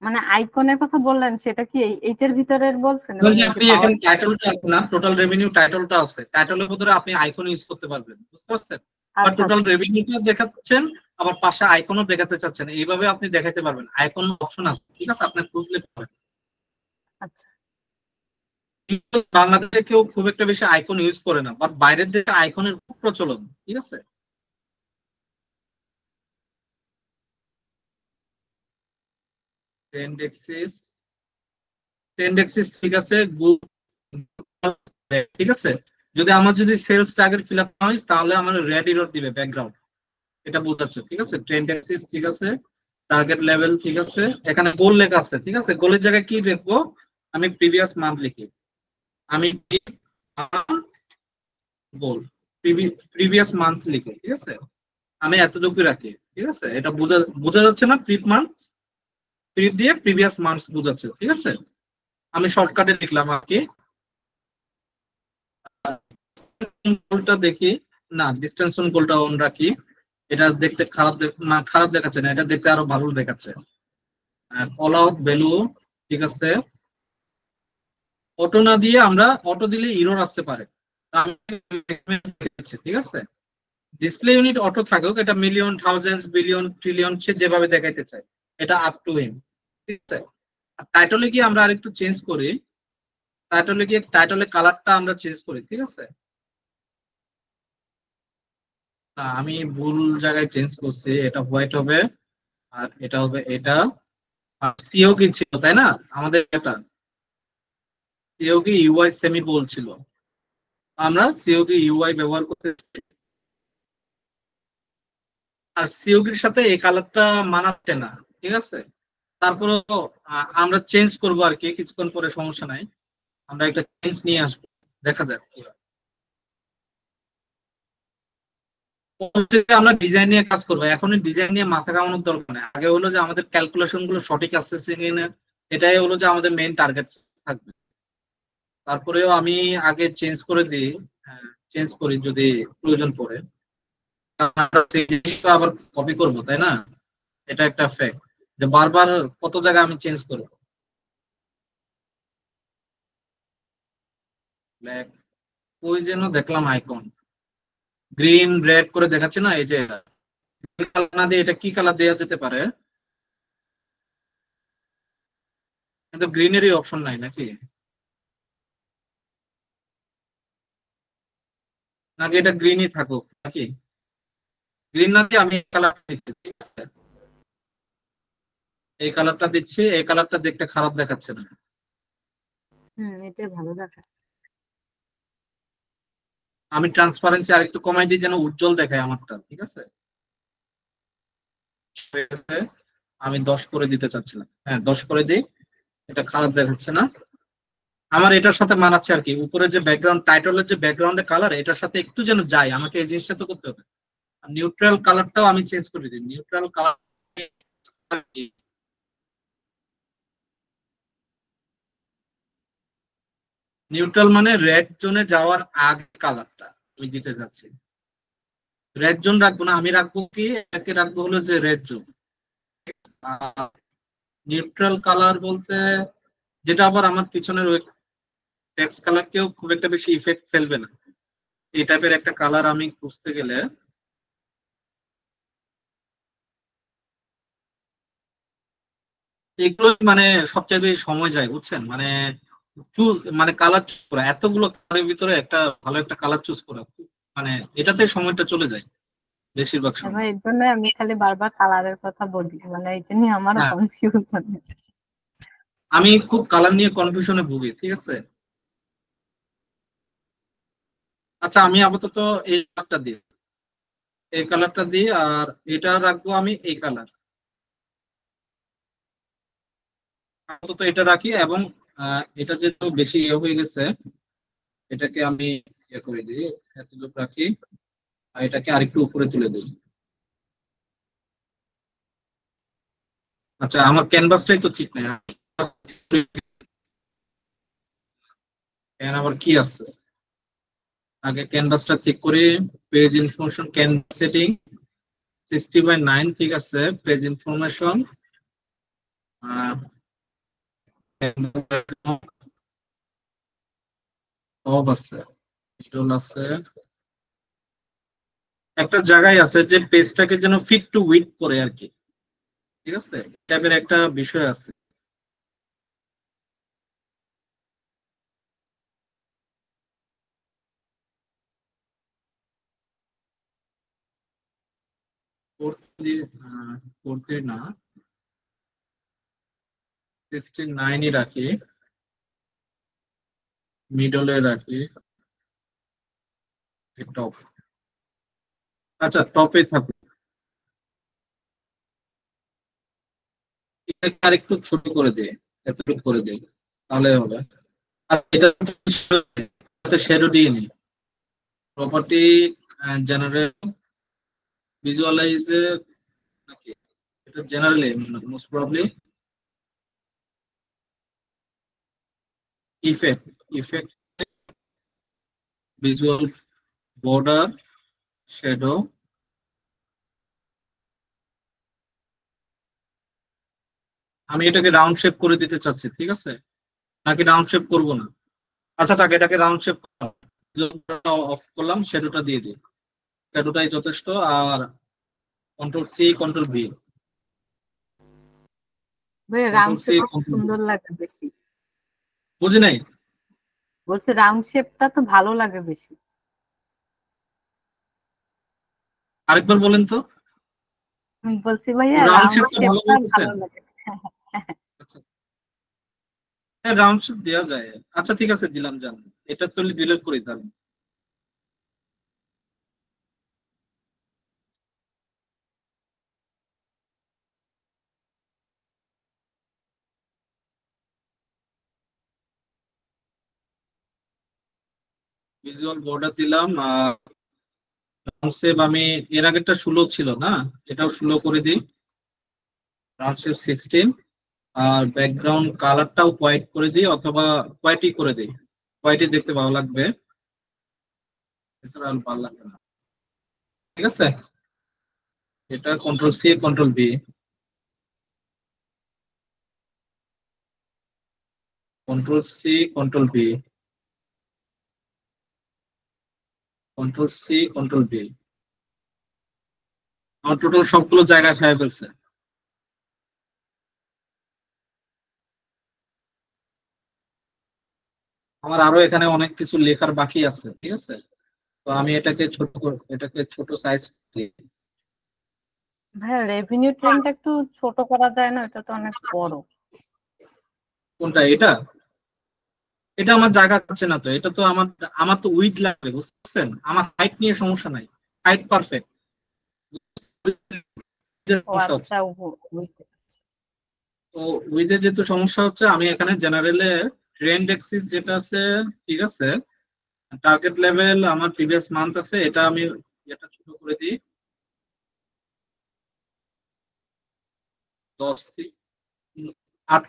মানে আইকনের কথা বললেন, সেটা কি এইটার ভিতরে বলছেন? আপনি এখানে টাইটেলটা আছে না, টোটাল রেভিনিউ টাইটেলটা আছে, টাইটেলের ভিতরে আপনি আইকন ইউজ করতে পারবেন, বুঝতে পারছেন? আর টোটাল রেভিনিউটা দেখাচ্ছেন, আবার পাশে আইকনও দেখাতে চাচ্ছেন, এইভাবে আপনি দেখাতে পারবেন, আইকন অপশন আছে, ঠিক আছে, আপনি খুঁজলে পাবেন। আচ্ছা, কিন্তু বাংলাদেশে কেউ খুব একটা বেশি আইকন ইউজ করে না, বাট বাইরের দেশে আইকনের খুব প্রচলন, ঠিক আছে। ট্রেন্ড এক্সিস, ট্রেন্ড এক্সিস ঠিক আছে, ঠিক আছে। যদি আমার যদি সেলস টার্গেট ফিল আপ না হয়, তাহলে আমার রেড ইরর দিবে ব্যাকগ্রাউন্ড, এটা বোঝাচ্ছে, ঠিক আছে। ট্রেন্ড অ্যাক্সিস ঠিক আছে, টার্গেট লেভেল ঠিক আছে, এখানে গোল লেখা আছে, ঠিক আছে। গোলের জায়গায় কি লিখবো, আমি প্রিভিয়াস মান্থ লিখি, আমি গোল প্রিভিয়াস মান্থ লিখে, ঠিক আছে, আমি এতটুকু রাখি, ঠিক আছে, এটা বোঝা বোঝা যাচ্ছে না? প্রিভ দিয়ে প্রিভিয়াস মান্থস বোঝাচ্ছে, ঠিক আছে। আমি শর্টকাটে লিখলাম আর কি। গোলটা দেখি, না ডিস্টেনশন গোলটা অন রাখি, এটা দেখতে খারাপ দেখাচ্ছে না, এটা দেখতে আরো ভালো দেখাচ্ছে। কল আউট ভ্যালু, ঠিক আছে, অটো না দিয়ে আমরা অটো দিলে ইরর আসতে পারে, ঠিক আছে। ডিসপ্লে ইউনিট অটো থাকুক, এটা মিলিয়ন, থাউজেন্ডস, বিলিয়ন, ট্রিলিয়ন, সে যেভাবে দেখাইতে চায়, এটা আপ টু হিম, ঠিক আছে। টাইটলে গিয়ে আমরা আরেকটু চেঞ্জ করি, টাইটলে কালারটা আমরা চেঞ্জ করি, ঠিক আছে। আমি ভুল জায়গায় চেঞ্জ করছি, এটা হোয়াইট হবে, আর এটা হবে এটা। সিও কি ছিল তাই না আমাদের? এটা সিও কি ইউআই সেমি বোল্ড ছিল, আমরা সিও কি ইউআই ব্যবহার করতে, আর সিওকির সাথে এই কালারটা মানাচ্ছে না, ঠিক আছে। তারপরেও আমরা চেঞ্জ করবো আর কি, কিছুক্ষণ পরে, সমস্যা নাই, আমরা একটা চেঞ্জ নিয়ে আসবো, দেখা যাক কি হয়। পরবর্তীতে আমরা ডিজাইন নিয়ে কাজ করবো, এখন ডিজাইন নিয়ে মাথা কামানোর দরকার নেই, আগে হলো যে আমাদের ক্যালকুলেশন গুলো সঠিক আসছে কিনা, এটাই হলো যে আমাদের মেইন টার্গেট থাকবে। তারপরেও আমি আগে চেঞ্জ করে দিই, চেঞ্জ করি যদি প্রয়োজন পড়ে, কারণ আমরা সেই জিনিসটা আবার কপি করবো তাই না, এটা একটা ফ্যাক্ট, যে বারবার কত জায়গায় আমি চেঞ্জ করবো। ব্ল্যাক, ওই যেন দেখলাম আইকন গ্রিন রেড করে দেখাচ্ছে না, এই যে কালার না দিয়ে এটা কি কালার দেওয়া যেতে পারে, কিন্তু গ্রিনেরই অপশন নাই নাকি, নাকি এটা গ্রিনই থাকুক নাকি? গ্রিন না দিয়ে আমি এই কালারটা দিচ্ছি, ঠিক আছে, এই কালারটা দিচ্ছি, এই কালারটা দেখতে খারাপ দেখাচ্ছে না। এটা ভালো দেখা। আমি ট্রান্সপারেন্সি আর একটু কমাই দিই যেন উজ্জ্বল দেখায় আমারটা, ঠিক আছে। ঠিক আছে, আমি 10 করে দিতে চাচ্ছিলাম, হ্যাঁ 10 করে দিই, এটা খারাপ দেখাচ্ছে না, আমার এটার সাথে মানাচ্ছে আর কি। উপরে যে ব্যাকগ্রাউন্ড, টাইটলের যে ব্যাকগ্রাউন্ডের কালার, এটার সাথে একটু যেন যায়, আমাকে এই জিনিসটা তো করতে হবে। নিউট্রাল কালারটাও আমি চেঞ্জ করে দিই, নিউট্রাল কালার, নিউট্রাল মানে রেড জোনে যাওয়ার আগে কালারটা আমি দিতে যাচ্ছি। রেড জোন রাখবো না, আমি রাখবো কি, একে রাখবো হলো যে রেড জোন। নিউট্রাল কালার বলতে যেটা আবার আমার পিছনের ওই টেক্সট কালারকেও খুব একটা বেশি ইফেক্ট ফেলবে না, এই টাইপের একটা কালার আমি খুঁজতে গেলে এগুলো মানে সবচেয়ে বেশি সময় যায়, বুঝছেন, মানে চুজ, মানে কালার চুজ করা, এতগুলো কালারের ভিতরে একটা ভালো একটা কালার চুজ করা, মানে এটাতে সময়টা চলে যায় বেশিরভাগ সময়। এবার এর জন্য আমি খালি বারবার কালারের কথা বলি, মানে এটা নিয়ে আমারও হ্যাঁ, কনফিউশন। আমি খুব কালার নিয়ে কনফিউশনে ভুগি, ঠিক আছে। আচ্ছা, আমি আপাতত এই কালারটা দিই, এই কালারটা দিই, আর এটা রাখবো আমি এই কালার, আপাতত এটা রাখি। এবং এটা যেহেতু বেশি ইয়ে হয়ে গেছে, এটাকে আমি ইয়ে করে দিই, এতটুকু রাখি, আর এটাকে আরেকটু উপরে তুলে দিই। আচ্ছা, আমার ক্যানভাসটাই তো ঠিক নাই, আবার কি আসছে, আগে ক্যানভাসটা ঠিক করে, পেজ ইনফরমেশন ক্যানভাস সেটিং 60/9, ঠিক আছে, পেজ ইনফরমেশন সব আছে, মিডল আছে, একটা জায়গায় আছে যে পেজটাকে যেন ফিট টু উইড করে আর কি, ঠিক আছে, টাইপের একটা বিষয় আছে। করতে করতে না, 69ই রাখি, মিডলে রাখি, টপ, আচ্ছা টপে থাকুক, এটাকে আরেকটু ছোট করে দিই, এতটুকু করে দিই, তাহলে হবে। আর এটা শ্যাডো দিয়ে নিই, প্রপার্টি জেনারেল ভিজুয়ালাইজে নাকি এটা generally most probably effect visual border shadow আমি এটাকে রাউন্ড শেপ করে দিতে চাচ্ছি, ঠিক আছে, নাকি রাউন্ড শেপ করব না? আচ্ছা থাক, এটাকে রাউন্ড শেপ অফ করলাম, শ্যাডোটা দিয়ে দিই, শ্যাডোটাই যথেষ্ট। আর কন্ট্রোল সি কন্ট্রোল ভি, ভাই রাউন্ড শেপ সুন্দর লাগে বেশি। বুঝি নাই, বলছে রাউন্ড শেপটা তো ভালো লাগে বেশি। আরেকবার বলেন তো। আমি বলছি ভাইয়া রাউন্ড রাউন্ড শেপটা ভালো শেপটা বলতেছেন? ভালো লাগে। আচ্ছা, হ্যাঁ রাউন্ড শেপ দেওয়া যায়। আচ্ছা ঠিক আছে, দিলাম, জান এটা তো ডিলিট করি তাহলে। ভিজুয়াল বর্ডার দিলাম। আর রাউন্ড শেপ আমি এর আগেরটা 16 ছিল না, এটাও 16 করে দিই, রাউন্ড শেপ 16। আর ব্যাকগ্রাউন্ড কালারটাও হোয়াইট করে দিই, অথবা হোয়াইটই করে দিই, হোয়াইটই দেখতে ভালো লাগবে, এছাড়া আর ভালো লাগবে না। ঠিক আছে, এটা control C control V, control C control V, control C control V. আমার টোটাল সবগুলো জায়গা খেয়ে ফেলছে। আমার আরো এখানে অনেক কিছু লেখার বাকি আছে, ঠিক আছে, তো আমি এটাকে ছোট সাইজ। ভাইয়া রেভিনিউ ট্রেনটা একটু ছোট করা যায় না? এটা তো অনেক বড়। কোনটা? এটা এটা আমার জায়গা আছে না তো, এটা তো আমার আমার তো উইড লাগবে, বুঝছেন, আমার হাইট নিয়ে সমস্যা নাই, হাইট পারফেক্ট। ও সমস্যা হচ্ছে, আচ্ছা, তো উইডে যেহেতু সমস্যা হচ্ছে, আমি এখানে জেনারেলে ট্রেন্ড এক্সিস যেটা আছে, ঠিক আছে, টার্গেট লেভেল আমার প্রিভিয়াস মান্থ আছে, এটা আমি এটা ছোট করে দিই 10 8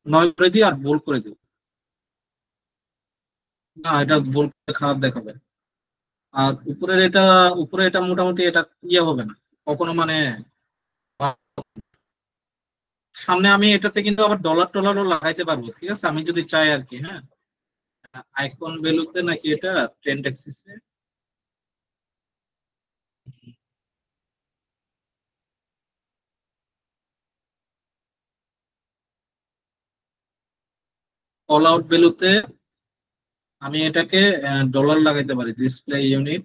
9 করে দিই, আর বোল্ড করে দিই। না, এটা বোল্ড খারাপ দেখাবে। আর উপরে এটা মোটামুটি এটা ইয়ে হবে না কখনো, মানে সামনে আমি এটাতে কিন্তু আবার ডলার টলারও লাগাইতে পারবো, ঠিক আছে, আমি যদি চাই আর কি। হ্যাঁ, আইকন ভ্যালুতে নাকি এটা ট্রেন্ড অ্যাক্সিসে, কল আউট ভ্যালুতে আমি এটাকে ডলার লাগাইতে পারি, ডিসপ্লে ইউনিট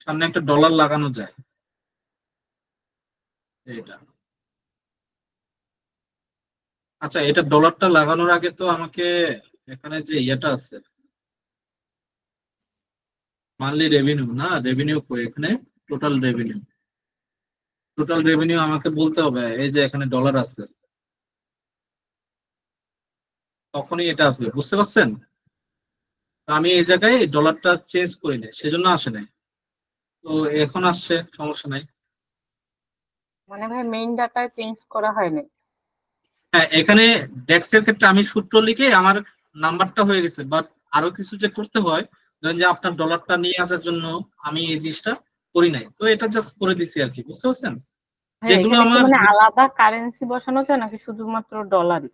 সামনে একটা ডলার লাগানো যায়, এটা। আচ্ছা, এটা ডলারটা লাগানোর আগে তো আমাকে এখানে যে ইয়েটা আছে, মান্থলি রেভিনিউ, না রেভিনিউ কই এখানে, টোটাল রেভিনিউ, টোটাল রেভিনিউ আমাকে বলতে হবে, এই যে এখানে ডলার আছে, তখনই এটা আসবে, বুঝতে পারছেন? তো আমি এই জায়গায় ডলারটা চেঞ্জ করি না, সেজন্য আসে নাই, তো এখন আসছে, সমস্যা নাই। মানে ভাই মেইন ডাটা চেঞ্জ করা হয়নি। হ্যাঁ, এখানে ডেক্স এর ক্ষেত্রে আমি সূত্র লিখে আমার নাম্বারটা হয়ে গেছে, বাট আরো কিছু যে করতে হয়, ধরেন যে আপনার ডলারটা নিয়ে আসার জন্য আমি এই জিনিসটা করি নাই, তো এটা জাস্ট করে দিছি আর কি, বুঝতে পারছেন? হ্যাঁ, যেগুলো এখানে কি আমার মানে আলাদা কারেন্সি বসানো যায় নাকি শুধুমাত্র ডলারই?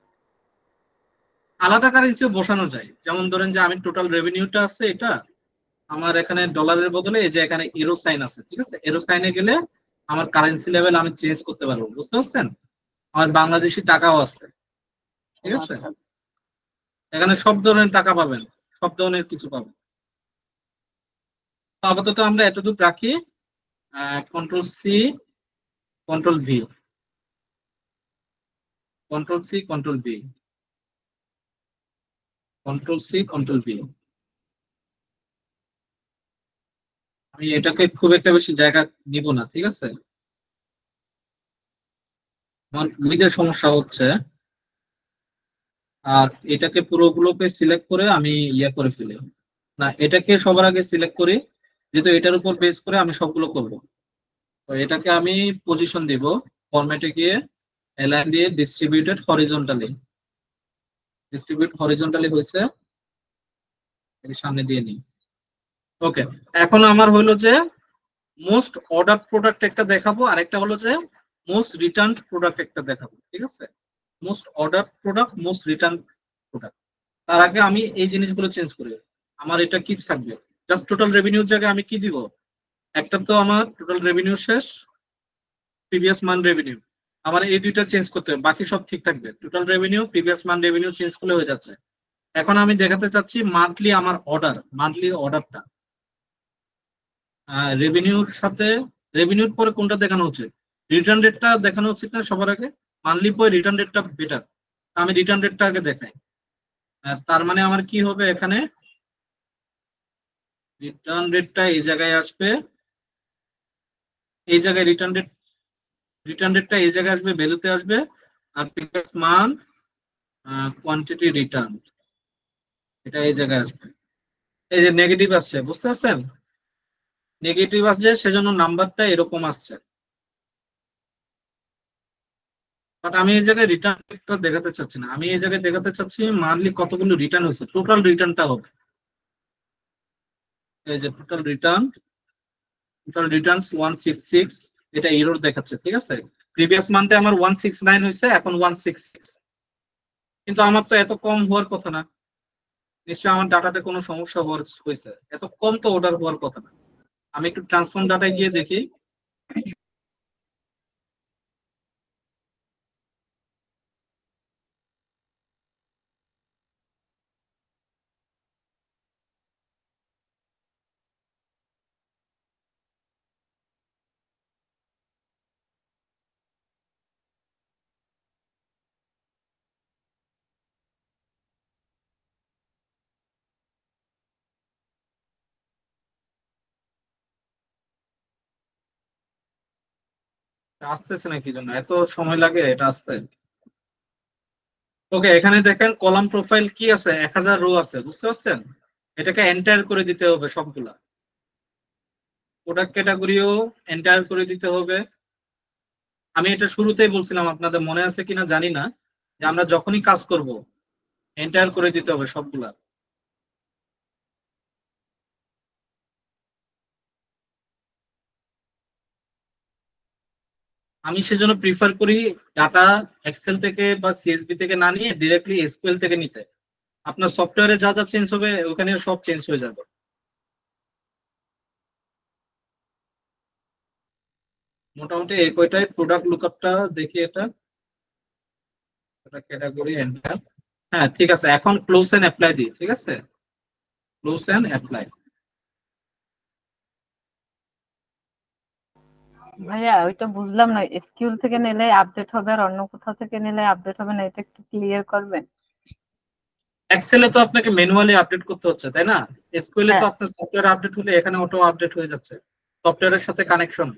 আলাদা কারেন্সিও বসানো যায়, যেমন ধরেন যে আমি টোটাল রেভিনিউটা আছে এটা, আমার এখানে ডলারের বদলে এই যে এখানে এরো সাইন আছে, ঠিক আছে, এরো সাইনে গেলে আমার কারেন্সি লেভেল আমি চেঞ্জ করতে পারবো, বুঝতে পারছেন? আমার বাংলাদেশি টাকাও আছে, ও ঠিক আছে, আচ্ছা। এখানে সব ধরনের টাকা পাবেন, সব ধরনের কিছু পাবেন। তো আপাতত আমরা এতটুকু রাখি, control C control V, control C control V, control C control V. আমি এটাকে খুব একটা বেশি জায়গা নিব না, ঠিক আছে, আমার উইথের সমস্যা হচ্ছে। আর এটাকে পুরোগুলোকে সিলেক্ট করে আমি ইয়ে করে ফেলি, না এটাকে সবার আগে সিলেক্ট করি, যেহেতু এটার উপর বেস করে আমি সবগুলো করব। তো এটাকে আমি পজিশন দিব, ফরম্যাটে গিয়ে অ্যালাইন দিয়ে ডিস্ট্রিবিউটেড হরিজন্টালি, ডিস্ট্রিবিউট হরিজন্টালি হয়েছে, এর সামনে দিয়ে নিই। ওকে, এখন আমার হলো যে মোস্ট অর্ডার প্রোডাক্ট একটা দেখাবো, আর একটা হলো যে মোস্ট রিটার্ন প্রোডাক্ট একটা দেখাবো, ঠিক আছে? Most order product, most return product. তার আগে আমি এই জিনিসগুলো চেঞ্জ করি। আমার এটা কি থাকবে, জাস্ট টোটাল রেভিনিউর জায়গায় আমি কি দিব? একটা তো আমার টোটাল রেভিনিউ শেষ, প্রিভিয়াস মান রেভিনিউ, আমার এই দুইটা চেঞ্জ করতে হবে, বাকি সব ঠিক থাকবে। টোটাল রেভিনিউ, প্রিভিয়াস মান রেভিনিউ চেঞ্জ করলে হয়ে যাচ্ছে। এখন আমি দেখাতে চাচ্ছি মান্থলি আমার অর্ডার, মান্থলি অর্ডারটা রেভিনিউর সাথে, রেভিনিউর পরে কোনটা দেখানো উচিত? রিটার্ন ডেটটা দেখানো উচিত না সবার আগে? মান্থলি পরে রিটার্ন ডেটটা বেটার, আমি রিটার্ন ডেটটা আগে দেখাই। তার মানে আমার কি হবে এখানে, রিটার্ন ডেটটা এই জায়গায় আসবে, এই জায়গায় রিটার্ন ডেট, রিটার্ন ডেটটা এই জায়গায় আসবে, ভ্যালুতে আসবে, আর প্রিভিয়াস মান কোয়ান্টিটি রিটার্ন এটা এই জায়গায় আসবে। এই যে নেগেটিভ আসছে, বুঝতে পারছেন? নেগেটিভ আসছে সেজন্য নাম্বারটা এরকম আসছে। বাট আমি এই জায়গায় রিটার্নটা দেখাতে চাচ্ছি না, আমি এই জায়গায় দেখাতে চাচ্ছি মান্থলি কতগুলো রিটার্ন হয়েছে, টোটাল রিটার্নটা হবে। এই যে টোটাল রিটার্ন, টোটাল রিটার্নস 166, এটা এরর দেখাচ্ছে, ঠিক আছে? প্রিভিয়াস মান্থে আমার 169 হয়েছে, এখন 166, কিন্তু আমার তো এত কম হওয়ার কথা না, নিশ্চয়ই আমার ডাটাতে কোনো সমস্যা হয়েছে, এত কম তো অর্ডার হওয়ার কথা না। আমি একটু ট্রান্সফর্ম ডাটায় গিয়ে দেখি। আসতেছে না কি জন্য এত সময় লাগে এটা আসতে? ওকে, এখানে দেখেন কলাম প্রোফাইল কি আছে, 1000 রো আছে, বুঝতে পারছেন? এটাকে এন্টার করে দিতে হবে সবগুলা, প্রোডাক্ট ক্যাটাগরিও এন্টার করে দিতে হবে। আমি এটা শুরুতেই বলছিলাম, আপনাদের মনে আছে কিনা জানি না, যে আমরা যখনই কাজ করব এন্টার করে দিতে হবে সবগুলা। আমি সেজন্য প্রিফার করি ডাটা এক্সেল থেকে বা সিএসভি থেকে না নিয়ে ডিরেক্টলি এসকিউএল থেকে নিতে। আপনার সফটওয়্যারে যা যা চেঞ্জ হবে ওখানে সব চেঞ্জ হয়ে যাবে। মোটামুটি এই কয়টাই প্রোডাক্ট লুকআপটা দেখি, এটা ক্যাটাগরি এন্টার। হ্যাঁ ঠিক আছে, এখন ক্লোজ এন্ড অ্যাপ্লাই দিই, ঠিক আছে? Close and apply. ভাইয়া ওইটা বুঝলাম না, এসকিউএল থেকে নিলে আপডেট হবে আর অন্য কোথাও থেকে নিলে আপডেট হবে না, এটা একটু ক্লিয়ার করবেন? এক্সেলে তো আপনাকে ম্যানুয়ালি আপডেট করতে হচ্ছে, তাই না? এসকিউএল এ তো হ্যাঁ। আপনার সফটওয়্যার আপডেট হলে এখানে অটো আপডেট হয়ে যাচ্ছে, সফটওয়্যারের সাথে কানেকশন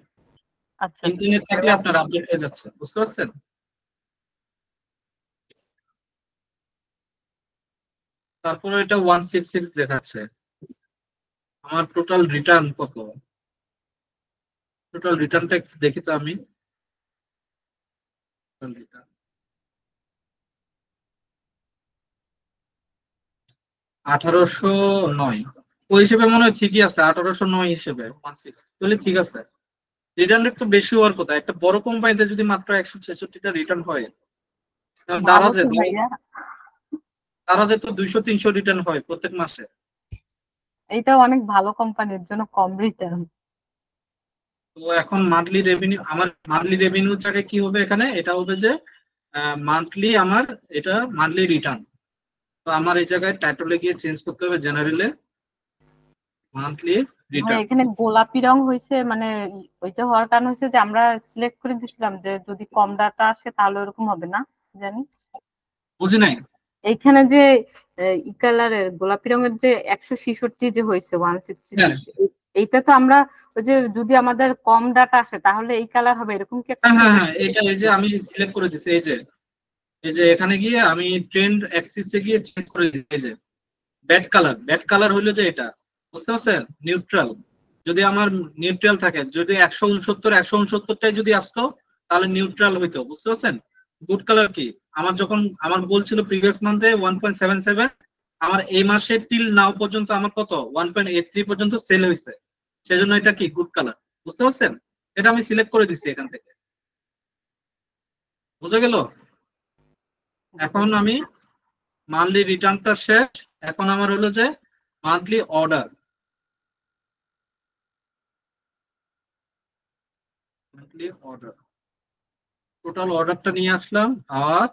আচ্ছা আচ্ছা। ইন্টারনেট থাকলে আপনার আপডেট হয়ে যাচ্ছে, বুঝতে পারছেন? তারপরে এটা 166 দেখাচ্ছে। আমার টোটাল রিটার্ন কত, টোটাল রিটার্নটা একটু দেখি তো আমি। টোটাল রিটার্ন 1809, ওই হিসেবে মনে হয় ঠিকই আছে, 1809 হিসেবে 16 তাহলে ঠিক আছে। রিটার্ন রেট তো বেশি হওয়ার কথা, একটা বড় কোম্পানিতে যদি মাত্র 166টা রিটার্ন হয়, ভালো তো ভাইয়া। দারাজে তো 200-300 রিটার্ন হয় প্রত্যেক মাসে। এটা অনেক ভালো কোম্পানির জন্য কম রিটার্ন। তো এখন মান্থলি রেভিনিউ, আমার মান্থলি রেভিনিউর জায়গায় কি হবে এখানে, এটা হবে যে মান্থলি আমার, এটা মান্থলি রিটার্ন। তো আমার এই জায়গায় টাইটেলে গিয়ে চেঞ্জ করতে হবে জেনারেলে মান্থলি ভাই রিটার্ন। এখানে গোলাপি রং হয়েছে, মানে ওইটা হওয়ার কারণ হচ্ছে যে আমরা সিলেক্ট করে দিছিলাম যে যদি কম ডাটা আসে তাহলে এরকম হবে না জানি। বুঝি নাই। এইখানে যে ই কালারের গোলাপি রঙের যে 166 যে হয়েছে হ্যাঁ 166, এইটা তো আমরা ওই যে যদি আমাদের কম ডাটা আসে তাহলে এই কালার হবে, এরকম কি একটা হ্যাঁ হ্যাঁ সেটিং? হ্যাঁ, এটা এই যে আমি সিলেক্ট করে দিছি, এই যে এই যে এখানে গিয়ে আমি ট্রেন্ড অ্যাক্সিসে গিয়ে চেঞ্জ করে দিছি, এই যে ব্যাড কালার, ব্যাড কালার হইলো যে এটা, বুঝতে পারছেন? নিউট্রাল, যদি আমার নিউট্রাল থাকে, যদি 169টাই যদি আসতো তাহলে নিউট্রাল হইতো, বুঝতে পারছেন? গুড কালার কি, আমার যখন আমার গোল ছিল প্রিভিয়াস মান্থে 1.77, আমার এই মাসে টিল নাও পর্যন্ত আমার কত 1.83 পর্যন্ত সেল হয়েছে, সেজন্য এটা কি গুড কালার, বুঝতে পারছেন? এটা আমি সিলেক্ট করে দিচ্ছি এখান থেকে, বুঝা গেল? এখন আমি মান্থলি রিটার্নটা শেষ, এখন আমার হলো যে monthly order, monthly order total অর্ডারটা নিয়ে আসলাম, আর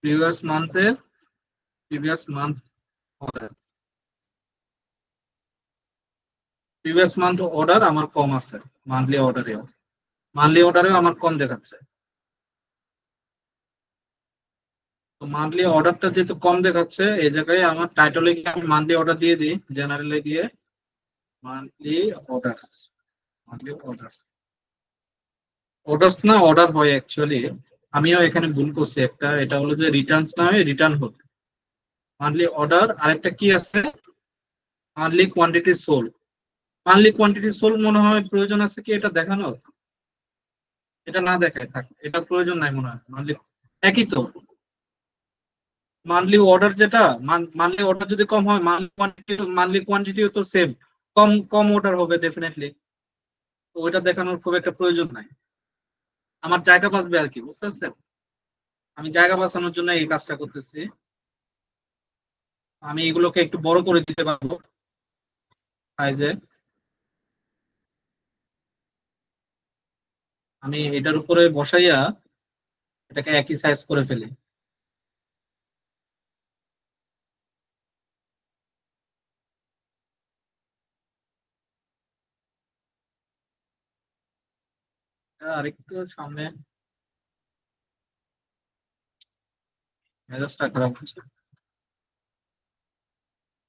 প্রিভিয়াস মান্থের previous month order, previous month order আমার কম আছে, মান্থলি অর্ডারেও আমার কম দেখাচ্ছে। তো মান্থলি অর্ডারটা যেহেতু কম দেখাচ্ছে, এই জায়গায় আমার টাইটেলে গিয়ে আমি মান্থলি অর্ডার দিয়ে দিই, জেনারেলে গিয়ে monthly orders, monthly orders, orders না অর্ডার হয় অ্যাকচুয়ালি, আমিও এখানে ভুল করছি একটা, এটা হলো যে রিটার্নস না হয় রিটার্ন হোক, মান্থলি অর্ডার। আরেকটা কি আছে, monthly quantity sold, monthly quantity sold মনে হয় প্রয়োজন আছে কি এটা দেখানোর, এটা না দেখায় থাক, এটা প্রয়োজন নাই মনে হয়, মান্থলি একই তো। মান্থলি অর্ডার যেটা, মান্থলি অর্ডার যদি কম হয়, মান্থলি কোয়ান্টিটিও তো সেম, কম কম অর্ডার হবে ডেফিনেটলি, তো ওইটা দেখানোর খুব একটা প্রয়োজন নাই, আমার জায়গা বাঁচবে আর কি, বুঝতে পারছেন? আমি জায়গা বাঁচানোর জন্য এই কাজটা করতেছি, আমি এগুলোকে একটু বড় করে দিতে পারবো সাইজে, আমি এটার উপরে বসাইয়া এটাকে একই সাইজ করে ফেলি। আরেকটু সামনে, মেজাজটা খারাপ হচ্ছে,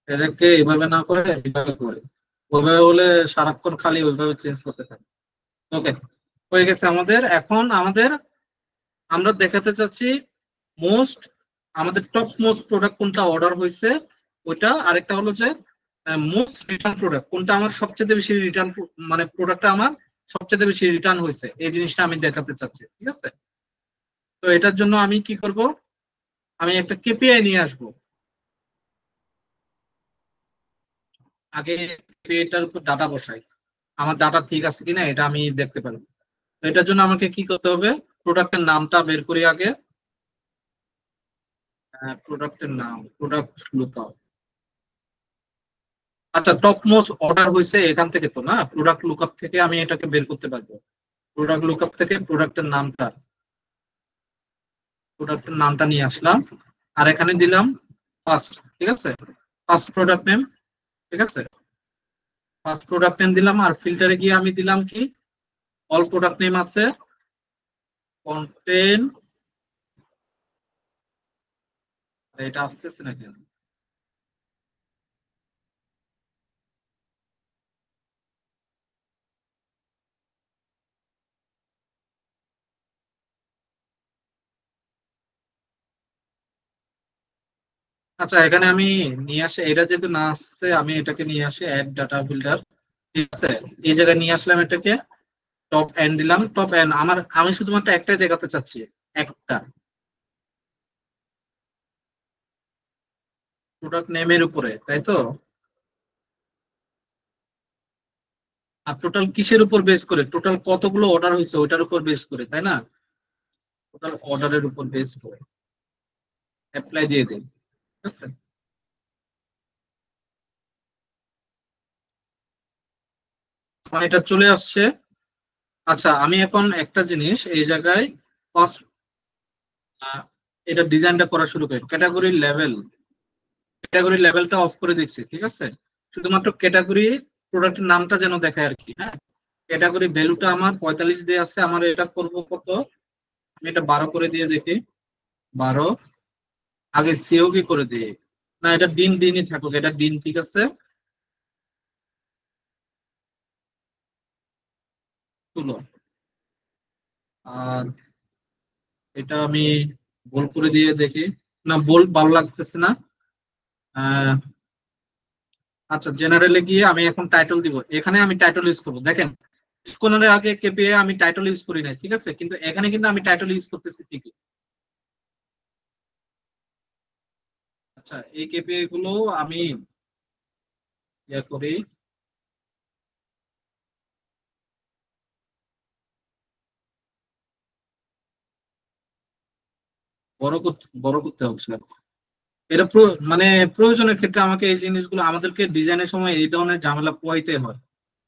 এটাকে এইভাবে না করে এইভাবে করে, ওইভাবে হলে সারাক্ষণ খালি ওইভাবে চেঞ্জ করতে থাকে। ওকে, হয়ে গেছে আমাদের। এখন আমরা দেখাতে চাচ্ছি মোস্ট, আমাদের টপ মোস্ট প্রোডাক্ট কোনটা অর্ডার হয়েছে ওইটা, আরেকটা হলো যে মোস্ট রিটার্ন প্রোডাক্ট কোনটা আমার সবচেয়ে বেশি রিটার্ন, মানে প্রোডাক্টটা আমার সবচেয়ে বেশি রিটার্ন হয়েছে, এই জিনিসটা আমি দেখাতে চাচ্ছি, ঠিক আছে? তো এটার জন্য আমি কি করব, আমি একটা কেপিআই নিয়ে আসব, আগে কেপিআইটার উপর ডাটা বসাই, আমার ডাটা ঠিক আছে কিনা এটা আমি দেখতে পারবো। তো এটার জন্য আমাকে কি করতে হবে, প্রোডাক্টের নামটা বের করি আগে, প্রোডাক্টের নাম, প্রোডাক্ট লুকআপ। আচ্ছা, টপ মোস্ট অর্ডার হয়েছে এখান থেকে তো না, প্রোডাক্ট লুকআপ থেকে আমি এটাকে বের করতে পারবো, প্রোডাক্ট লুকআপ থেকে প্রোডাক্টের নামটা নিয়ে আসলাম, আর এখানে দিলাম ফার্স্ট, ঠিক আছে, ফার্স্ট প্রোডাক্ট নেম, ঠিক আছে, ফার্স্ট প্রোডাক্ট নেম দিলাম, আর ফিল্টারে গিয়ে আমি দিলাম কি, অল প্রোডাক্ট নেম আছে, কন্টেন, এটা আসতেছে না কেন? আচ্ছা, এখানে আমি নিয়ে আসি, এটা যেহেতু না আসছে আমি এটাকে নিয়ে আসি অ্যাড ডাটা ফিল্টার, ঠিক আছে, এই জায়গায় নিয়ে আসলাম এটাকে, টপ এন্ড দিলাম, টপ এন্ড আমি শুধুমাত্র একটাই দেখাতে চাচ্ছি, একটা প্রোডাক্ট নেমের উপরে, তাই তো? আর টোটাল কিসের উপর বেস করে, টোটাল কতগুলো অর্ডার হয়েছে ওইটার উপর বেস করে, তাই না? টোটাল অর্ডারের উপর বেস করে অ্যাপ্লাই দিয়ে দিন, ঠিক আছে? আমার এটা চলে আসছে। আচ্ছা, আমি এখন একটা জিনিস এই জায়গায় ফার্স্ট, এটা ডিজাইনটা করা শুরু করি, ক্যাটাগরি লেভেলটা অফ করে দিচ্ছি, ঠিক আছে, শুধুমাত্র ক্যাটাগরি প্রোডাক্টের নামটা যেন দেখায় আর কি, হ্যাঁ। ক্যাটাগরি ভ্যালুটা আমার 45 দিয়ে আছে, আমার এটা করবো কত, আমি এটা 12 করে দিয়ে দেখি, 12, আগে সিও কি করে দিই, না এটা দিনই থাকুক, এটা দিন, ঠিক আছে, তুলো, আর এটা আমি বল করে দিয়ে দেখি, না বল ভালো লাগতেছে না, আচ্ছা, জেনারেলে গিয়ে আমি এখন টাইটেল দিব, এখানে আমি টাইটেল ইউজ করবো। দেখেন স্কোনারের আগে কেপিএ আমি টাইটেল ইউজ করি নাই, ঠিক আছে, কিন্তু এখানে কিন্তু আমি টাইটেল ইউজ করতেছি ঠিকই। আচ্ছা, এই কেপিএ গুলো আমি ইয়ে করি, বড় করতে হচ্ছে। এটা মানে প্রয়োজনের ক্ষেত্রে আমাকে এই জিনিসগুলো, আমাদেরকে ডিজাইনের সময় এই ধরনের ঝামেলা পোহাইতে হয়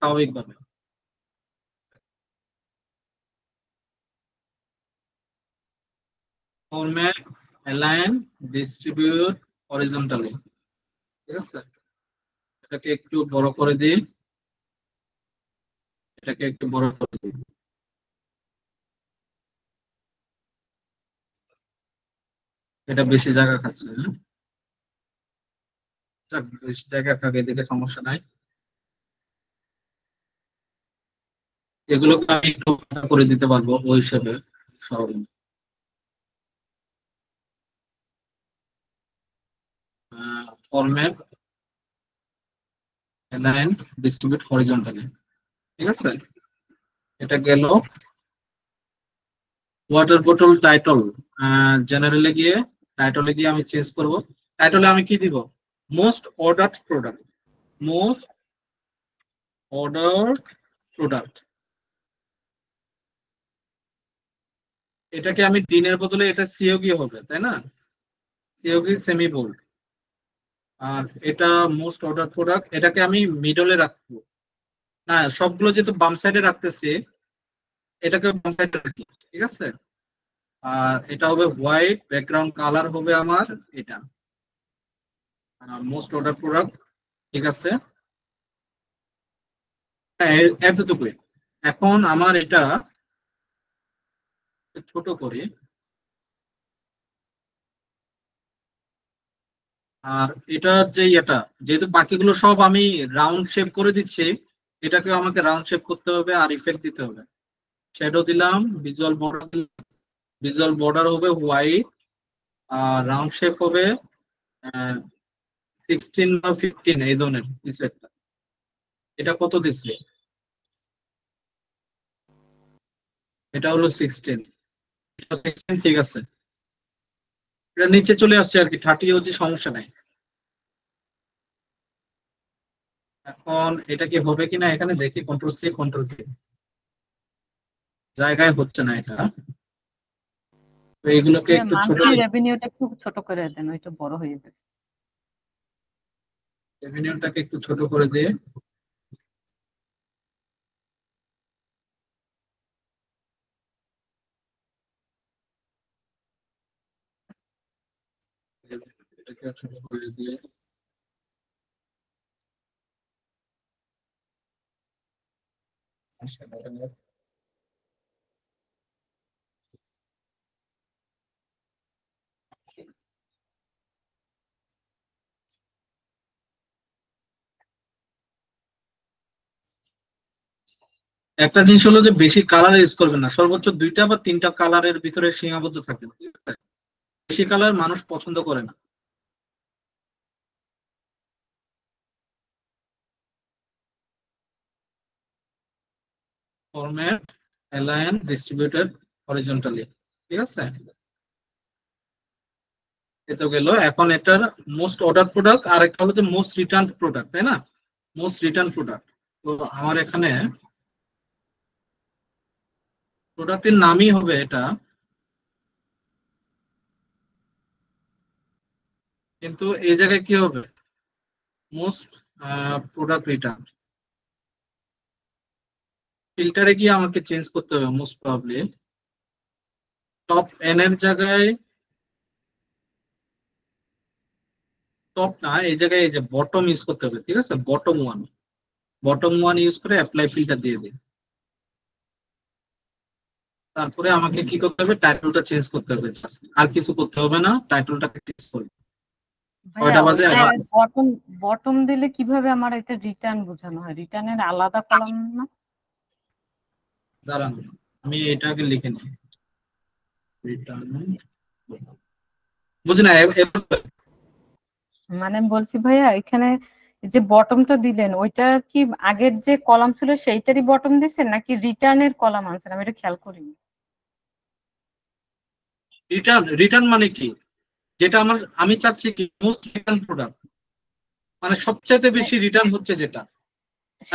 স্বাভাবিকভাবে। ফরম্যাট, অ্যালাইন, ডিস্ট্রিবিউট হরিজন্টালি, ঠিক আছে। এটাকে একটু বড় করে দিই, এটাকে একটু বড় করে দিই। এটা বেশি জায়গা খাচ্ছে, হ্যাঁ? যাক, বেশি জায়গা খাবে এদিকে সমস্যা নাই। এগুলোকে আমি একটু মোটা করে দিতে পারবো ওই হিসেবে সব। ফরম্যাট, অ্যালাইন, ডিস্ট্রিবিউট হরিজন্টালি, ঠিক আছে। এটা গেল। ওয়াটার বোতল টাইটল, জেনারেলে গিয়ে টাইটলে গিয়ে আমি চেঞ্জ করব। টাইটলে আমি কি দিব? Most ordered product, most ordered product. এটাকে আমি দিনের বদলে এটা সিওগি হবে, তাই না? সিওগি সেমি বোল্ড। আর এটা মোস্ট অর্ডার প্রোডাক্ট, এটাকে আমি মিডলে রাখবো। না, সবগুলো যেহেতু বাম সাইডে রাখতেছি, এটাকে বাম সাইডে রাখি, ঠিক আছে। আর এটা হবে হোয়াইট, ব্যাকগ্রাউন্ড কালার হবে আমার এটা, মোস্ট অর্ডার প্রোডাক্ট, ঠিক আছে। হ্যাঁ, এতটুকুই। এখন আমার এটা ছোট করি, আর এটার যে এটা, যেহেতু বাকিগুলো সব আমি রাউন্ড শেপ করে দিচ্ছি, এটাকে আমাকে রাউন্ড শেপ করতে হবে আর ইফেক্ট দিতে হবে। শ্যাডো দিলাম, ভিজুয়াল বর্ডার হবে হোয়াইট, আর রাউন্ড শেপ হবে 16 বা 15 এই ধরনের কিছু একটা। এটা কত দিচ্ছে? এটা হলো 16। 16 ঠিক আছে। এটা নিচে চলে আসছে আর কি, 30 হচ্ছে, সমস্যা নাই। এখন এটা কি হবে কিনা এখানে দেখি, কন্ট্রোল সি কন্ট্রোল ভি, জায়গায় হচ্ছে না এটা। তো এইগুলোকে একটু ছোট, মান্থলি রেভিনিউটা একটু ছোট করে দেন, ওইটা বড় হয়ে গেছে। রেভিনিউটাকে একটু ছোট করে দিয়ে, এটাকে ছোট করে দিয়ে। একটা জিনিস হলো যে বেশি কালার ইউজ করবেন না, সর্বোচ্চ 2টা বা 3টা কালারের ভিতরে সীমাবদ্ধ থাকবেন, ঠিক আছে। বেশি কালার মানুষ পছন্দ করে না। ফরম্যাট, অ্যালাইন, ডিস্ট্রিবিউটেড হরিজন্টালি, ঠিক আছে। এ তো গেল। এখন এটার মোস্ট অর্ডার প্রোডাক্ট, আর একটা হলো যে মোস্ট রিটার্ন প্রোডাক্ট, তাই না? Most return product. তো আমার এখানে প্রোডাক্টের নামই হবে এটা, কিন্তু এই জায়গায় কি হবে? Most product return. ফিল্টারে গিয়ে আমাকে চেঞ্জ করতে হবে মোস্ট প্রবাবলি। টপ এন এর জায়গায়, টপ না, এই জায়গায় এই যে বটম ইউজ করতে হবে, ঠিক আছে, bottom one. Bottom one use করে অ্যাপ্লাই ফিল্টার দিয়ে দিই। তারপরে আমাকে কি করতে হবে? টাইটেলটা চেঞ্জ করতে হবে just। আর কিছু করতে হবে না, টাইটেলটাকে চেঞ্জ করি। ভাইয়া কয়টা বাজে? ওইটা বটম বটম দিলে কিভাবে আমার এটা রিটার্ন বোঝানো হয়? রিটার্নের আলাদা কলাম না? দাঁড়ান, আমি এটাকে লিখে নিই। রিটার্ন, বুঝি না মানে আমি বলছি ভাইয়া, এখানে যে বটমটা দিলেন ওইটা কি আগের যে কলাম ছিল সেইটারই বটম দিচ্ছেন নাকি রিটার্নের কলাম আনছেন? আমি এটা খেয়াল করিনি। রিটার্ন রিটার্ন মানে কি, যেটা আমি চাচ্ছি কি মোস্ট রিটার্ন প্রোডাক্ট, মানে সবচেয়ে বেশি রিটার্ন হচ্ছে যেটা।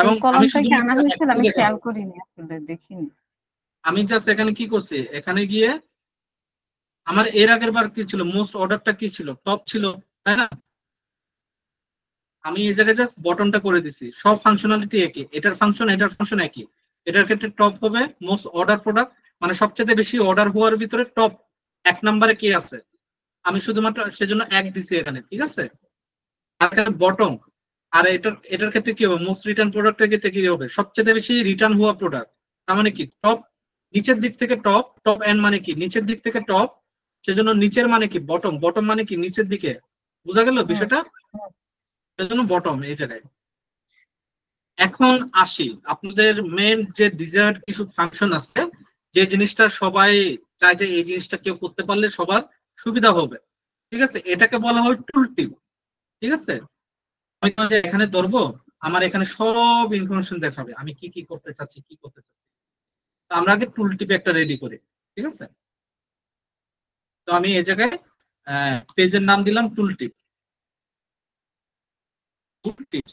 এবং সেই আমি কলামটা কি আনা শুধুমাত্র হয়েছিল? একটাই আমি খেয়াল দেখাবো। করিনি, আসলে দেখিনি। আমি জাস্ট এখানে কি করছি, এখানে গিয়ে আমার এর আগের বার কি ছিল, মোস্ট অর্ডারটা কি ছিল, টপ ছিল, তাই না? আমি এই জায়গায় জাস্ট বটনটা করে দিছি, সব ফাংশনালিটি একই, এটার ফাংশন একই। এটার ক্ষেত্রে টপ হবে মোস্ট অর্ডার প্রোডাক্ট, মানে সবচেয়ে বেশি অর্ডার হওয়ার ভিতরে টপ এক নম্বরে কে আছে, আমি শুধুমাত্র সেজন্য এক দিছি এখানে, ঠিক আছে? আর এখানে বটম, আর এটার ক্ষেত্রে কি হবে, মোস্ট রিটার্ন প্রোডাক্টের ক্ষেত্রে কি হবে, সবচেয়ে বেশি রিটার্ন হওয়া প্রোডাক্ট। তার মানে কি টপ, নিচের দিক থেকে টপ, টপ এন্ড মানে কি নিচের দিক থেকে টপ, সেজন্য নিচের মানে কি বটম, বটম মানে কি নিচের দিকে। বোঝা গেল হুম বিষয়টা? হুম। সেজন্য বটম এই জায়গায়। এখন আসি আপনাদের মেন যে ডিজায়ার কিছু ফাংশন আছে, যে জিনিসটা সবাই চায় যে এই জিনিসটা কেউ করতে পারলে সবার সুবিধা হবে, ঠিক আছে? এটাকে বলা হয় টুল টিপ, ঠিক আছে? আমি তো যে এখানে ধরবো, আমার এখানে সব ইনফরমেশন দেখাবে আমি কি কি করতে চাচ্ছি, কি করতে চাচ্ছি। তো আমরা আগে টুল টিপে একটা রেডি করি, ঠিক আছে? তো আমি এই জায়গায় পেজের নাম দিলাম টুল টিপ। টুল টিপ,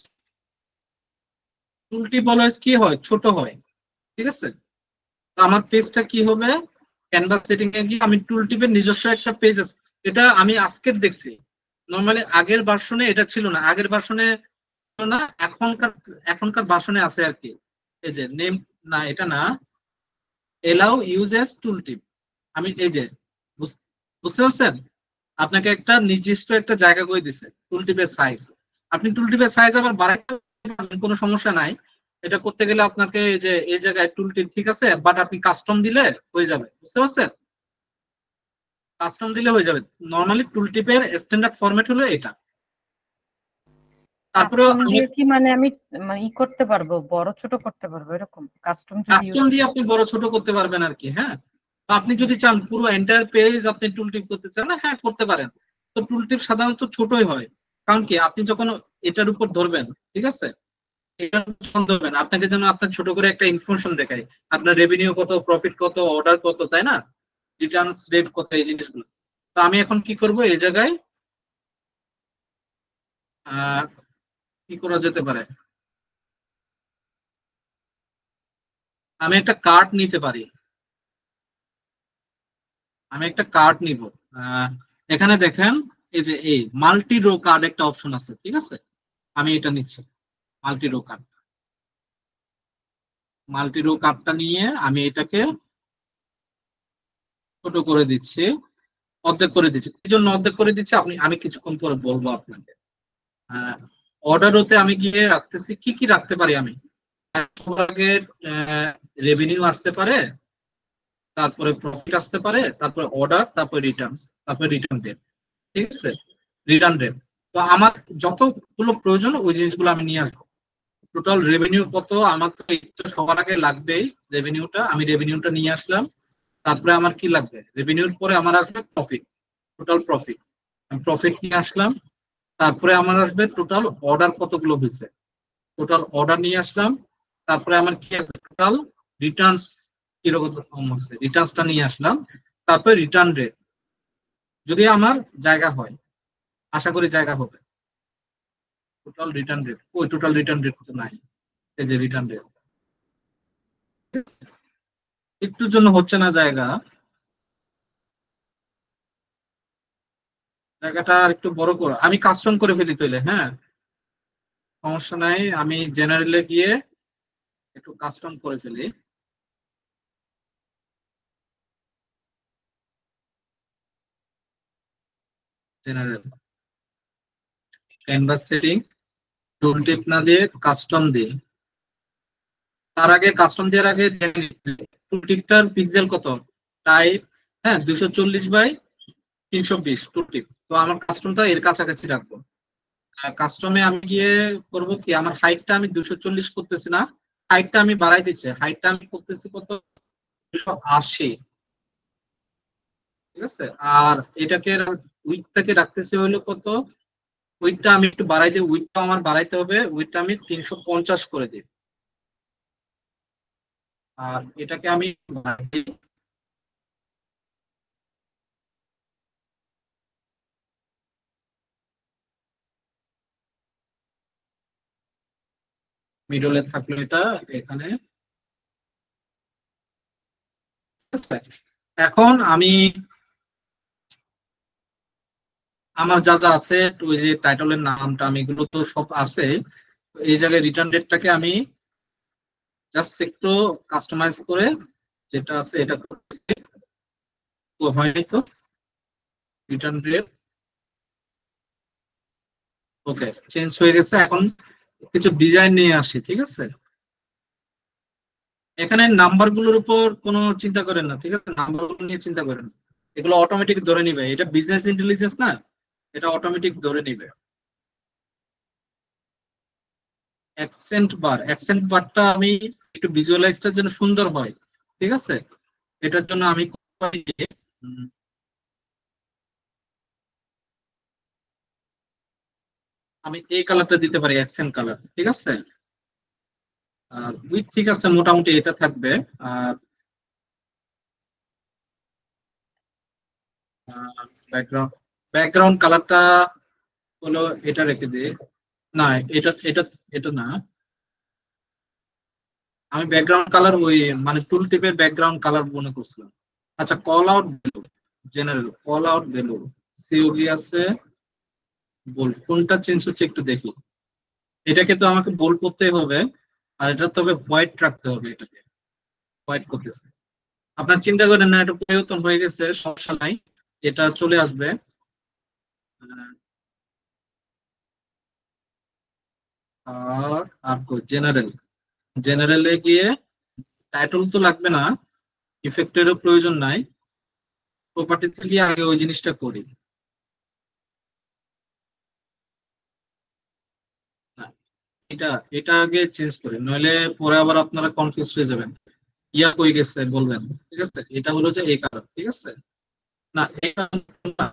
টুল টিপ অলওয়েজ কি হয়, ছোট হয়, ঠিক আছে? তো আমার পেজটা কি হবে, ক্যানভাস সেটিং এ গিয়ে আমি টুল টিপের নিজস্ব একটা পেজ আছে, এটা আমি আজকের দেখছি। নরমালি আগের ভার্সনে এটা ছিল না, আগের ভার্সনে না, এখনকার এখনকার ভার্সনে আছে আর কি। এই যে নেম, না এটা না, এলাও ইউজেস টুল টিপ। আমি এই যে বুঝতে পারছেন, আপনাকে একটা নির্দিষ্ট একটা জায়গা করে দিছে টুল টিপের সাইজ। আপনি টুল টিপের সাইজ আবার বাড়াইতে পারবেন, কোনো সমস্যা নাই। এটা করতে গেলে আপনাকে এই যে এই জায়গায় টুল টিপ ঠিক আছে, বাট আপনি কাস্টম দিলে হয়ে যাবে, বুঝতে পারছেন? কাস্টম দিলে হয়ে যাবে। নরমালি টুল টিপের স্ট্যান্ডার্ড ফরম্যাট হলো এটা। তারপরে কাস্টম আমি দিয়ে কি মানে আমি মানে ই করতে পারবো, বড় ছোট করতে পারবো এরকম কাস্টম যদি ইউজ কাস্টম দিয়ে আপনি বড় ছোট করতে পারবেন আর কি, হ্যাঁ। তো আপনি যদি চান পুরো এন্টায়ার পেজ আপনি টুল টিপ করতে চান না, হ্যাঁ করতে পারেন। তো টুল টিপ সাধারণত ছোটই হয়, কারণ কি আপনি যখন এটার উপর ধরবেন, ঠিক আছে, এটার উপর যখন ধরবেন আপনাকে যেন আপনার ছোট করে একটা ইনফরমেশন দেখায়, আপনার রেভিনিউ কত, প্রফিট কত, অর্ডার কত, তাই না, রিটার্নস রেট কত, এই জিনিসগুলো। তো আমি এখন কি করব, এই জায়গায় আহ কি করা যেতে পারে, আমি একটা কার্ড নিতে পারি, আমি একটা কার্ড নিব। আহ, এখানে দেখেন, এই যে এই মাল্টি রো কার্ড একটা অপশন আছে, ঠিক আছে? আমি এটা নিচ্ছি, multi row card. Multi row কার্ডটা নিয়ে আমি এটাকে ছোট করে দিচ্ছি, অর্ধেক করে দিচ্ছি। এই জন্য অর্ধেক করে দিচ্ছি, আমি কিছুক্ষণ পরে বলবো আপনাকে। অর্ডার হতে আমি গিয়ে রাখতেছি কি কি রাখতে পারি আমি। সবার আগে রেভিনিউ আসতে পারে, তারপরে প্রফিট আসতে পারে, তারপরে অর্ডার, তারপরে রিটার্নস, তারপরে রিটার্ন ডেট, ঠিক আছে, রিটার্ন ডেট। তো আমার যতগুলো প্রয়োজন ওই জিনিসগুলো আমি নিয়ে আসবো। টোটাল রেভিনিউ কত, আমার তো এটা সবার আগে লাগবেই, রেভিনিউটা, আমি রেভিনিউটা নিয়ে আসলাম। তারপরে আমার কি লাগবে, রেভিনিউর পরে আমার আসবে প্রফিট, টোটাল প্রফিট, আমি প্রফিট নিয়ে আসলাম। তারপরে আমার আসবে টোটাল অর্ডার কতগুলো হয়েছে, টোটাল অর্ডার নিয়ে আসলাম। তারপরে আমার কি আসবে, টোটাল রিটার্নস কিরকম হচ্ছে, রিটার্নসটা নিয়ে আসলাম। তারপরে রিটার্ন রেট, যদি আমার জায়গা হয়, আশা করি জায়গা হবে। টোটাল রিটার্ন রেট, ওই টোটাল রিটার্ন রেট তো নাই, এই যে রিটার্ন রেট, একটুর জন্য হচ্ছে না জায়গা, জায়গাটা আর একটু বড় করো, আমি কাস্টম করে ফেলি তাইলে, হ্যাঁ সমস্যা নাই, আমি জেনারেলে গিয়ে একটু কাস্টম করে ফেলি। জেনারেল, ক্যানভাস সেটিং, টুল টিপ না দিয়ে কাস্টম দিই। তার আগে কাস্টম দেওয়ার আগে টুল টিপটার পিক্সেল কত, টাইপ, হ্যাঁ 240 বাই 320 টুল টিপ। তো আমার কাস্টমটা এর কাছাকাছি রাখবো। কাস্টমে আমি গিয়ে করব কি, আমার হাইটটা আমি 240 করতেছি না, হাইটটা আমি বাড়াই দিচ্ছি, হাইটটা আমি করতেছি কত, 280, ঠিক আছে। আর এটাকে উইডথটাকে রাখতেছি হলো কত, উইডটা আমি একটু বাড়াই দিই, উইডটা আমার বাড়াইতে হবে, উইডটা আমি 350 করে দিই। আর এটাকে আমি মিডলে থাকলো এটা এখানে। ঠিক আছে? এখন আমি আমার যা যা আছে, ওই যে টাইটেলের নামটা আমি এগুলো তো সব আছে, এই জায়গায় রিটার্ন ডেটটাকে আমি জাস্ট একটু কাস্টমাইজ করে যেটা আছে এটা করতেছি। তো হয়নি তো রিটার্ন ডেট, ওকে চেঞ্জ হয়ে গেছে। এখন কিছু ডিজাইন নিয়ে আসি, ঠিক আছে? এখানে নাম্বার গুলোর উপর কোনো চিন্তা করেন না, ঠিক আছে? নাম্বার গুলো নিয়ে চিন্তা করেন না। এগুলো অটোমেটিক ধরে নিবে, এটা বিজনেস ইন্টেলিজেন্স না, এটা অটোমেটিক ধরে নিবে। অ্যাকসেন্ট বারটা আমি একটু ভিজুয়ালাইজটার জন্য সুন্দর হয়, ঠিক আছে? এটার জন্য আমি উম, আমি এই কালারটা দিতে পারি, অ্যাকসেন্ট কালার, ঠিক আছে? আর উইথ ঠিক আছে, মোটামুটি এটা থাকবে। আর ব্যাকগ্রাউন্ড ব্যাকগ্রাউন্ড কালারটা হলো এটা রেখে দিই। না, এটা এটা এটা না, আমি ব্যাকগ্রাউন্ড কালার ওই মানে টুল টিপের ব্যাকগ্রাউন্ড কালার মনে করছিলাম। আচ্ছা, call out value, general call out value, CoV আছে, বোল্ড, কোনটা চেঞ্জ হচ্ছে একটু দেখি। এটাকে তো আমাকে বোল্ড করতে হবে, আর এটা তবে হোয়াইট রাখতে হবে, এটাকে হোয়াইট করতেছে। আপনার চিন্তা করেন না, এটা পরিবর্তন হয়ে গেছে, সমস্যা নাই, এটা চলে আসবে। আহ, আর আর জেনারেল, জেনারেলে গিয়ে টাইটল তো লাগবে না, ইফেক্টেরও প্রয়োজন নাই, প্রপার্টিতে গিয়ে আগে ওই জিনিসটা করি। না, এটা এটা আগে চেঞ্জ করি, নইলে পরে আবার আপনারা কনফিউজ হয়ে যাবেন, ইয়া কই গেছে বলবেন। ঠিক আছে, এটা হলো যে এই কালার, ঠিক আছে? না, এই কালার না,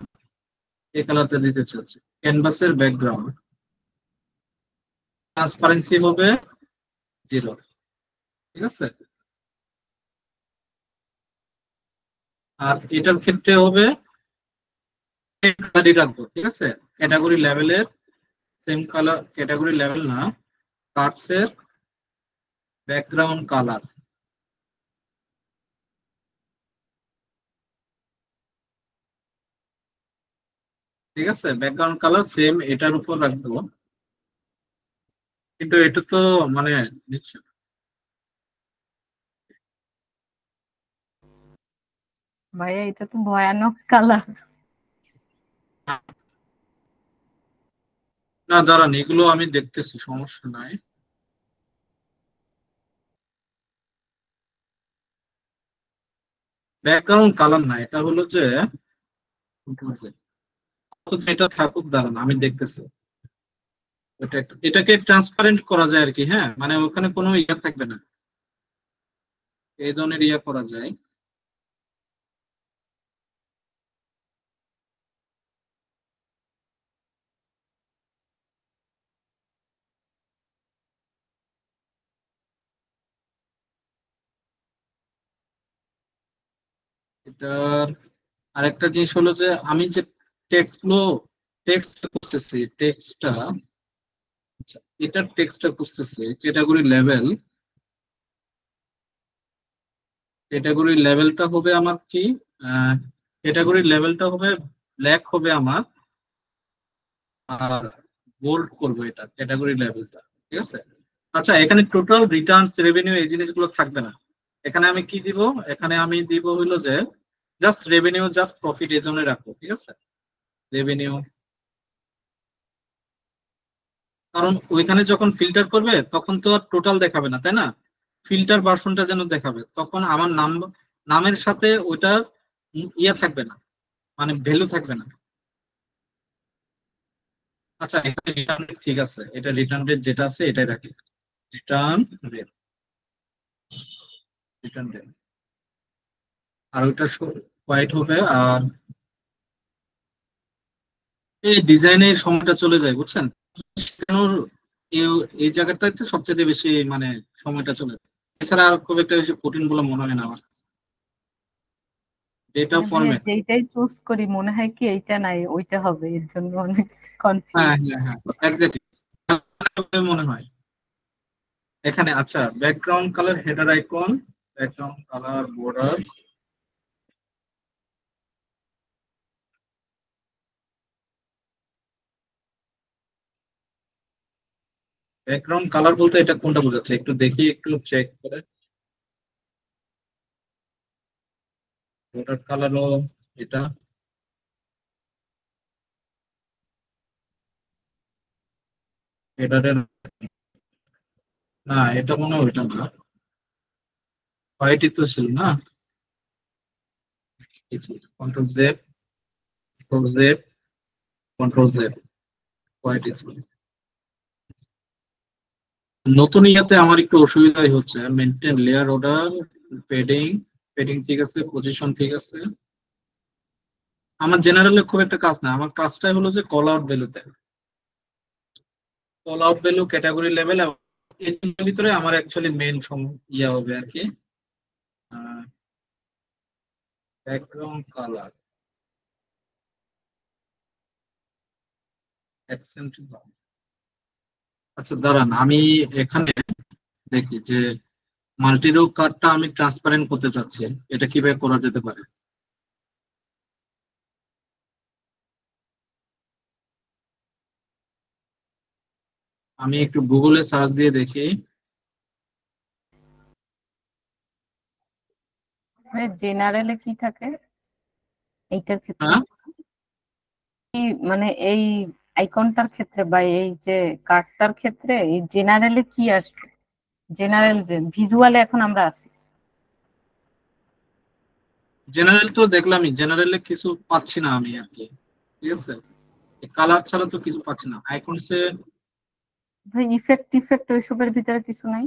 এই কালারটা দিতে চাচ্ছি। ক্যানভাসের ব্যাকগ্রাউন্ড ট্রান্সপারেন্সি হবে 0, ঠিক আছে? আর এটার ক্ষেত্রে হবে কালারই রাখবো, ঠিক আছে? ক্যাটাগরি লেভেলের সেম কালার, ক্যাটাগরি লেভেল না, কার্ডসের ব্যাকগ্রাউন্ড কালার, ঠিক আছে? ব্যাকগ্রাউন্ড কালার সেম এটার উপর রাখবো, কিন্তু এটা তো মানে নিশ্চয় ভাইয়া এটা তো ভয়ানক কালার। না, দাঁড়ান, এগুলো আমি দেখতেছি, সমস্যা নাই। ব্যাকগ্রাউন্ড কালার না, এটা হলো যে এটা থাকুক, দাঁড়ান আমি দেখতেছি। এটাকে ট্রান্সপারেন্ট করা যায় আর কি, হ্যাঁ, মানে ওখানে কোনো ইয়া থাকবে না, এই ধরনের ইয়া করা যায়। এটার আরেকটা জিনিস হলো যে আমি যে টেক্সট গুলো টেক্সট করতেছি, টেক্সটটা, এটার টেক্সটটা করতেছি ক্যাটাগরি লেভেল, ক্যাটাগরি লেভেলটা হবে আমার কি, ক্যাটাগরি লেভেলটা হবে ব্ল্যাক হবে আমার, আর বোল্ড করবো এটা ক্যাটাগরি লেভেলটা, ঠিক আছে? আচ্ছা, এখানে টোটাল রিটার্নস রেভিনিউ এই জিনিসগুলো থাকবে না, এখানে আমি কি দিব, এখানে আমি দিব হইলো যে জাস্ট রেভিনিউ, জাস্ট প্রফিট এই ধরনের রাখবো, ঠিক আছে? রেভিনিউ, কারণ ওইখানে যখন ফিল্টার করবে তখন তো আর টোটাল দেখাবে না, তাই না? ফিল্টার ভার্সনটা যেন দেখাবে, তখন আমার নাম, নামের সাথে ওইটার ইয়ে থাকবে না, মানে ভ্যালু থাকবে না। আচ্ছা, এখানে রিটার্ন রেট ঠিক আছে, এটা রিটার্ন রেট যেটা আছে এটাই রাখি, রিটার্ন রেট, রিটার্ন রেট। আর ওইটা হোয়াইট হবে। আর এই ডিজাইনের সময়টা চলে যায় বুঝছেন, শেখানোর এই জায়গাটাতে সবচেয়ে বেশি মানে সময়টা চলে যায়। এছাড়া আর খুব একটা বেশি কঠিন বলে মনে হয় না আমার কাছে। ডেটা মানে ভাইয়া ফরম্যাট, যেইটাই চুজ করি মনে হয় কি এইটা নাই ওইটা হবে, এর জন্য অনেক হ্যাঁ কনফিউজ। হ্যাঁ হ্যাঁ এক্স্যাক্টলি মনে হয়। এখানে আচ্ছা, background colour, header icon, background colour, border. Background colour বলতে এটা কোনটা বোঝাচ্ছে একটু দেখি, একটু চেক করে। বর্ডার কালারও এটা, হেডারের না, এটা মনে হয় ওইটা না, হোয়াইটই তো ছিল না। Control Z, control Z, control Z, white ছিল। নতুন ইয়াতে আমার একটু অসুবিধাই হচ্ছে, maintain layer order, padding, padding ঠিক আছে, পজিশন ঠিক আছে। আমার জেনারেলে খুব একটা কাজ না, আমার কাজটাই হলো যে কল আউট ভ্যালুতে, call out value, category level, এই তিনটার ভিতরে আমার অ্যাকচুয়ালি মেন ইয়া হবে আর কি। Background colour, accent. আচ্ছা দাঁড়ান, আমি এখানে দেখি যে মাল্টিরো কার্ডটা আমি ট্রান্সপারেন্ট করতে চাচ্ছি, এটা কিভাবে করা যেতে পারে। আমি একটু গুগলে সার্চ দিয়ে দেখি। মানে জেনারেলে কি থাকে এইটার ক্ষেত্রে, হ্যাঁ, কি মানে এই আইকনটার ক্ষেত্রে বা এই যে কার্ডটার ক্ষেত্রে এই জেনারেলে কি আসবে? জেনারেল যে ভিজুয়ালে এখন আমরা আছি। জেনারেল তো দেখলামই, জেনারেলে কিছু পাচ্ছি না আমি আর কি, ঠিক আছে, কালার ছাড়া তো কিছু পাচ্ছি না আইকনসে। ভাই ইফেক্ট টিফেক্ট ওইসবের ভিতরে কিছু নাই?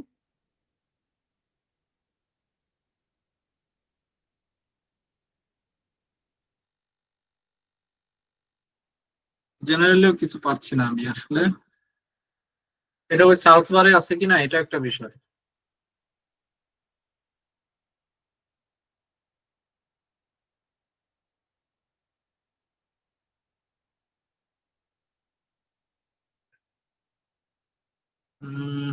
জেনারেলেও কিছু পাচ্ছি না আমি আসলে, এটা ওই সার্চ বারে আছে কিনা এটা একটা বিষয়। উম,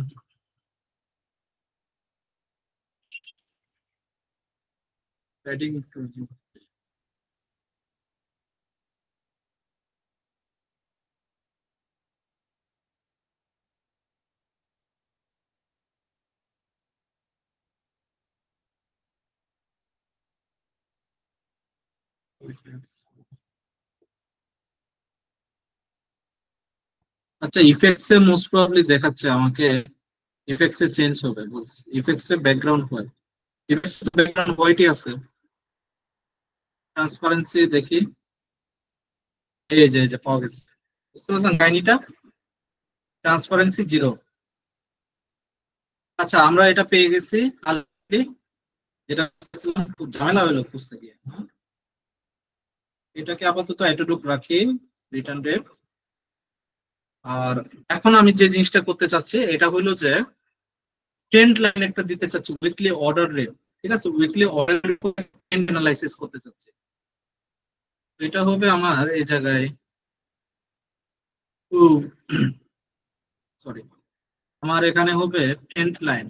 padding একটু- আচ্ছা, ইফেক্টস এ মোস্ট প্রবাবলি দেখাচ্ছে আমাকে, ইফেক্টস এ চেঞ্জ হবে বলছে, ইফেক্টস এ ব্যাকগ্রাউন্ড হোয়াইট, ইফেক্টস এ ব্যাকগ্রাউন্ড হোয়াইটই আছে। ট্রান্সপারেন্সি দেখি, এই যে পাওয়া গেছে, বুঝতে পারছেন কাহিনীটা, ট্রান্সপারেন্সি জিরো। আচ্ছা, আমরা এটা পেয়ে গেছি already, যেটা খুঁজছিলাম, খুব ঝামেলা হলো খুঁজতে গিয়ে, হ্যাঁ? এটাকে আপাতত এতটুকু রাখি, রিটার্ন ডেট। আর এখন আমি যে জিনিসটা করতে চাচ্ছি এটা হলো যে ট্রেন্ড লাইন একটা দিতে চাচ্ছি, উইকলি অর্ডার রেট, ঠিক আছে, weekly order rate trend analysis করতে চাচ্ছি। তো এটা হবে আমার এই জায়গায়, সরি, আমার এখানে হবে ট্রেন্ড লাইন,